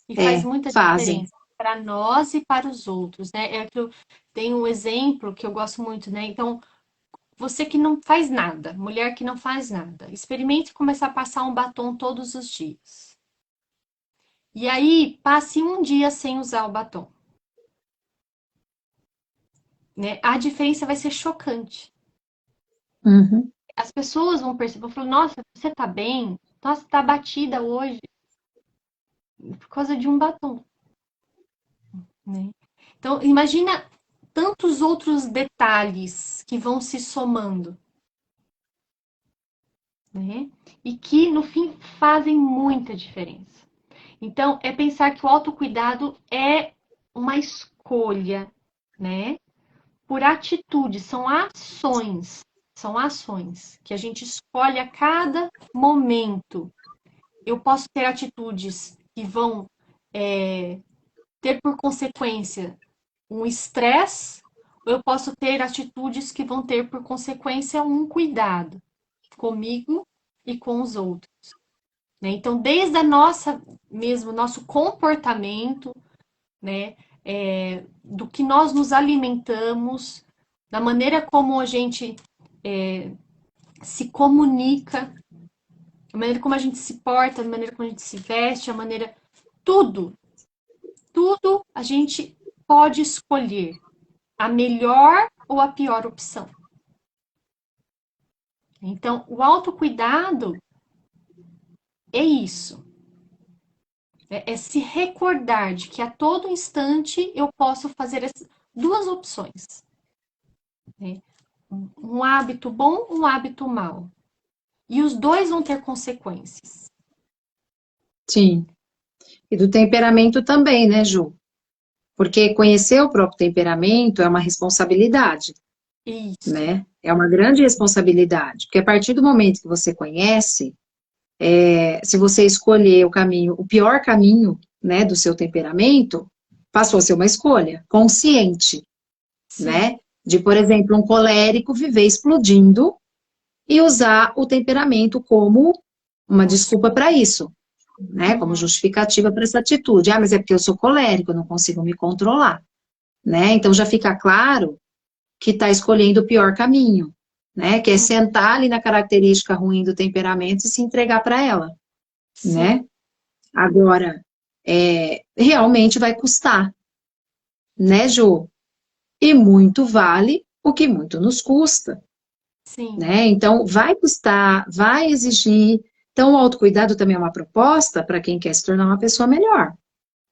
E faz É, muita fazem. diferença para nós e para os outros, né? É que eu tenho um exemplo que eu gosto muito, né? Então, você que não faz nada, mulher que não faz nada, experimente começar a passar um batom todos os dias. E aí, passe um dia sem usar o batom, né? A diferença vai ser chocante. Uhum. As pessoas vão perceber, vão falar, nossa, você tá bem? Nossa, tá batida hoje por causa de um batom, né? Então, imagina tantos outros detalhes que vão se somando, né? E que no fim fazem muita diferença. Então, é pensar que o autocuidado é uma escolha, né? Por atitude, são ações que a gente escolhe a cada momento. Eu posso ter atitudes que vão ter por consequência um estresse, ou eu posso ter atitudes que vão ter por consequência um cuidado comigo e com os outros, né? Então, desde a nossa mesmo nosso comportamento, né, do que nós nos alimentamos, da maneira como a gente se comunica, a maneira como a gente se porta, a maneira como a gente se veste, a maneira tudo, tudo a gente pode escolher a melhor ou a pior opção. Então, o autocuidado é isso. É se recordar de que a todo instante eu posso fazer essas duas opções, né? Um hábito bom, um hábito mau. E os dois vão ter consequências. Sim. E do temperamento também, né, Ju? Porque conhecer o próprio temperamento é uma responsabilidade, Isso. né? É uma grande responsabilidade. Porque a partir do momento que você conhece, se você escolher o caminho, o pior caminho, né, do seu temperamento, passou a ser uma escolha consciente, Sim. né? De, por exemplo, um colérico viver explodindo e usar o temperamento como uma Uma desculpa para desculpa. isso, né? Como Uhum. justificativa para essa atitude. Ah, mas é porque eu sou colérico, eu não consigo me controlar, né? Então já fica claro que está escolhendo o pior caminho, né? Que é Uhum. sentar ali na característica ruim do temperamento e se entregar para ela, Sim. né? Agora, realmente vai custar, né, Ju? E muito vale o que muito nos custa, Sim. né? Então, vai custar, vai exigir. Então, o autocuidado também é uma proposta para quem quer se tornar uma pessoa melhor,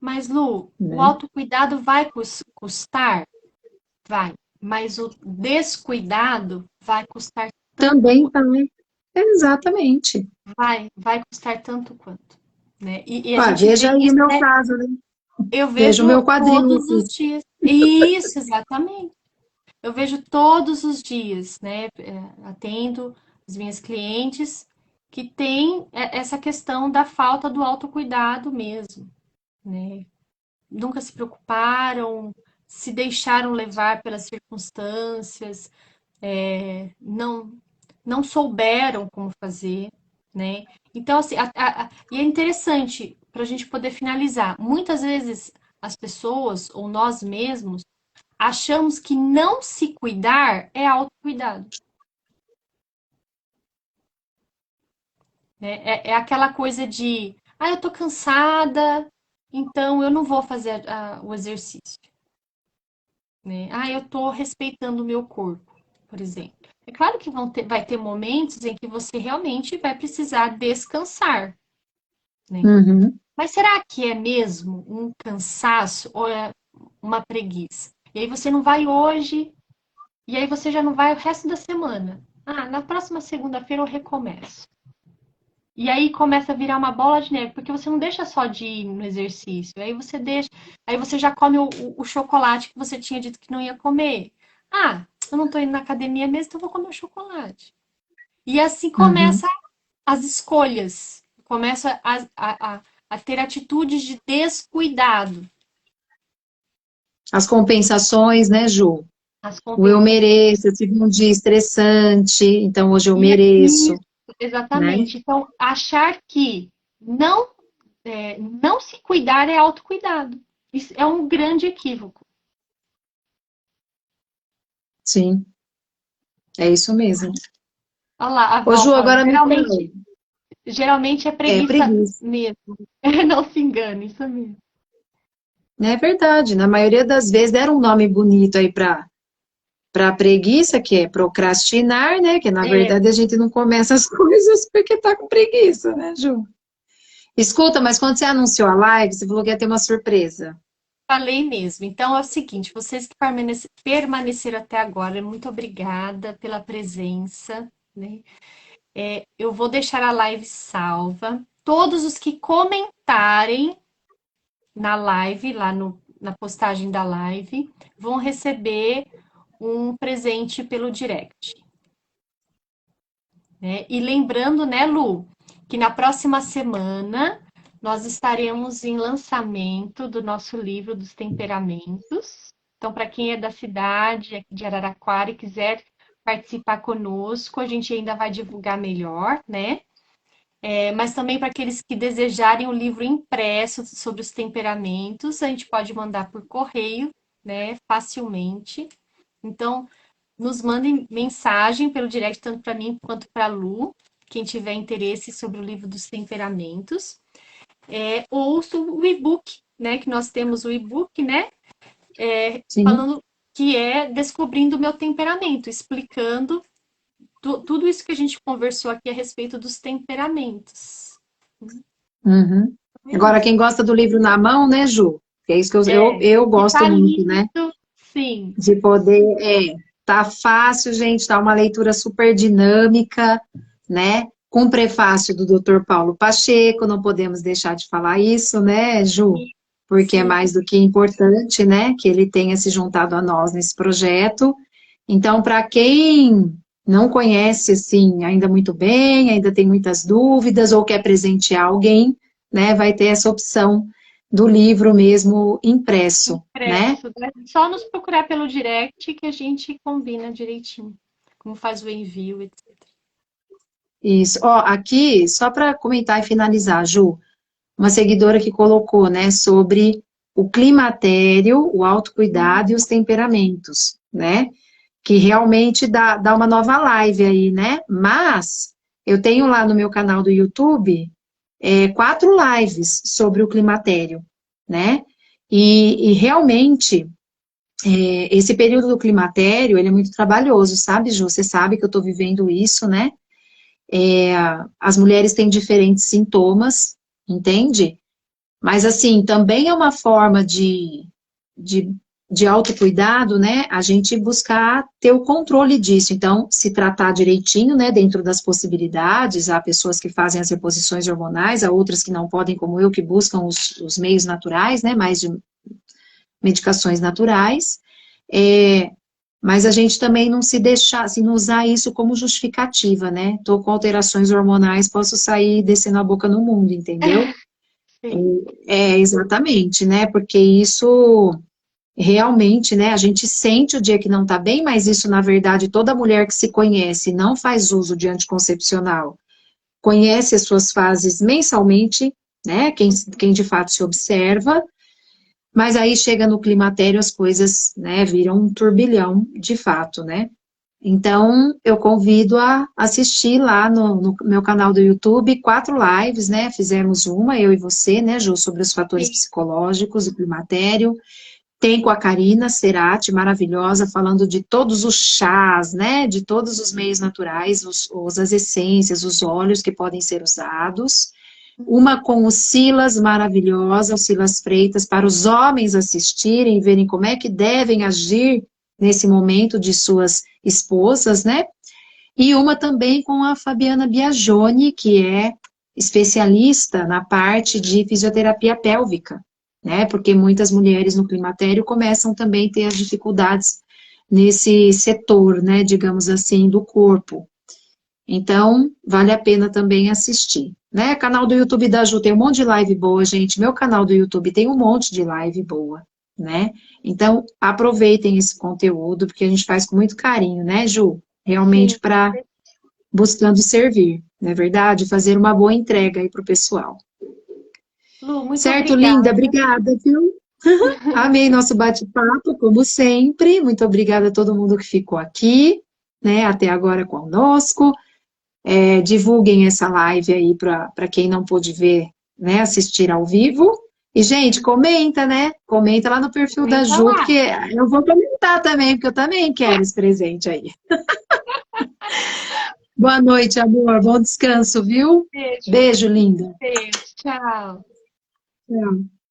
Mas, Lu, o né? autocuidado vai custar? Vai. Mas o descuidado vai custar tanto Também, quanto. também. Exatamente. Vai custar tanto quanto. Né? E a Ó, gente vê veja aí o isso, meu né? caso, né? Eu Veja o vejo meu quadrinho todos os aqui. dias. Isso, exatamente. Eu vejo todos os dias, né? Atendo as minhas clientes que têm essa questão da falta do autocuidado mesmo, né? Nunca se preocuparam, se deixaram levar pelas circunstâncias, não não souberam como fazer, né? Então, assim, e é interessante para a gente poder finalizar. Muitas vezes as pessoas ou nós mesmos achamos que não se cuidar é autocuidado, né? É aquela coisa de, ah, eu tô cansada, então eu não vou fazer o exercício, né? Ah, eu tô respeitando o meu corpo, por exemplo. É claro que vai ter momentos em que você realmente vai precisar descansar, né? Uhum, Mas será que é mesmo um cansaço ou é uma preguiça? E aí você não vai hoje, e aí você já não vai o resto da semana. Ah, na próxima segunda-feira eu recomeço. E aí começa a virar uma bola de neve, porque você não deixa só de ir no exercício. Aí você deixa, aí você já come o chocolate que você tinha dito que não ia comer. Ah, eu não tô indo na academia mesmo, então eu vou comer o chocolate. E assim uhum. começa as escolhas, começa a ter atitudes de descuidado. As compensações, né, Ju? As O eu compensações. mereço, eu tive um dia estressante, então hoje eu Isso, mereço, né? exatamente. Então, achar que não, não se cuidar é autocuidado. Isso é um grande equívoco. Sim, é isso mesmo. Olha lá, a Ô, Val Ju, falando. agora me fala. Geralmente é É preguiça preguiça. mesmo. Não se engane, isso mesmo. É verdade, na maioria das vezes deram um nome bonito aí para preguiça, que é procrastinar, né? Que na É, verdade a gente não começa as coisas porque tá com preguiça, né, Ju? Escuta, mas quando você anunciou a live, você falou que ia ter uma surpresa. falei mesmo. Então é o seguinte, vocês que permaneceram até agora, muito obrigada pela presença, né? Eu vou deixar a live salva. Todos os que comentarem na live, lá na postagem da live, vão receber um presente pelo direct, né? E lembrando, né, Lu, que na próxima semana nós estaremos em lançamento do nosso livro dos temperamentos. Então, para quem é da cidade, aqui de Araraquara e quiser participar conosco, a gente ainda vai divulgar melhor, né? Mas também para aqueles que desejarem o livro impresso sobre os temperamentos, a gente pode mandar por correio, né, facilmente. Então, nos mandem mensagem pelo direct, tanto para mim quanto para a Lu, quem tiver interesse sobre o livro dos temperamentos. Ou o e-book, né, que nós temos o e-book, né, Sim. falando que é Descobrindo o Meu Temperamento, explicando tudo isso que a gente conversou aqui a respeito dos temperamentos. Uhum. É Agora, isso. quem gosta do livro na mão, né, Ju? Que é isso que eu Que gosto tá muito, né? lindo, sim. De poder, tá fácil, gente, tá uma leitura super dinâmica, né? Com prefácio do Dr. Paulo Pacheco, não podemos deixar de falar isso, né, Ju? Porque é Sim, mais do que importante, né, que ele tenha se juntado a nós nesse projeto. Então, para quem não conhece, assim, ainda muito bem, ainda tem muitas dúvidas ou quer presentear alguém, né, vai ter essa opção do livro mesmo impresso, né? impresso. Né? Só nos procurar pelo direct que a gente combina direitinho. Como faz o envio, etc. Isso. Ó, aqui, só para comentar e finalizar, Ju, uma seguidora que colocou, né, sobre o climatério, o autocuidado e os temperamentos, né? Que realmente dá uma nova live aí, né? Mas eu tenho lá no meu canal do YouTube 4 lives sobre o climatério, né? E realmente esse período do climatério ele é muito trabalhoso, sabe, Ju? Você sabe que eu estou vivendo isso, né? As mulheres têm diferentes sintomas, entende? Mas, assim, também é uma forma de, de autocuidado, né? A gente buscar ter o controle disso. Então, se tratar direitinho, né? Dentro das possibilidades, há pessoas que fazem as reposições hormonais, há outras que não podem, como eu, que buscam os meios naturais, né? Mais de medicações naturais. É, mas a gente também não se deixar, assim, não usar isso como justificativa, né? Tô com alterações hormonais, posso sair descendo a boca no mundo, entendeu? Sim, Exatamente, né? Porque isso realmente, né? A gente sente o dia que não tá bem, mas isso, na verdade, toda mulher que se conhece e não faz uso de anticoncepcional, conhece as suas fases mensalmente, né? Quem de fato se observa, mas aí chega no climatério, as coisas, né, viram um turbilhão de fato, né? Então, eu convido a assistir lá no meu canal do YouTube 4 lives, né? Fizemos uma, eu e você, né, Ju, sobre os fatores sim. psicológicos do climatério. Tem com a Karina Cerati, maravilhosa, falando de todos os chás, né? De todos os meios naturais, as essências, os óleos que podem ser usados. Uma com o Silas, maravilhosa, o Silas Freitas, para os homens assistirem, verem como é que devem agir nesse momento de suas esposas, né? E uma também com a Fabiana Biagioni, que é especialista na parte de fisioterapia pélvica, né? Porque muitas mulheres no climatério começam também a ter as dificuldades nesse setor, né, digamos assim, do corpo. Então, vale a pena também assistir, né? Canal do YouTube da Ju tem um monte de live boa, gente. Meu canal do YouTube tem um monte de live boa, né? Então, aproveitem esse conteúdo, porque a gente faz com muito carinho, né, Ju? Sim. Realmente para buscando servir, não é verdade? Fazer uma boa entrega aí para o pessoal. Lu, muito Certo, obrigada. linda? Obrigada, viu? Amei nosso bate-papo, como sempre. Muito obrigada a todo mundo que ficou aqui, né, até agora conosco. Divulguem essa live aí para quem não pôde ver, né, assistir ao vivo. E, gente, comenta, né? Comenta lá no perfil da Comenta Ju, porque lá. eu vou comentar também, porque eu também quero esse presente aí. Boa noite, amor. Bom descanso, viu? Beijo. Beijo, linda. Beijo. Tchau. Tchau.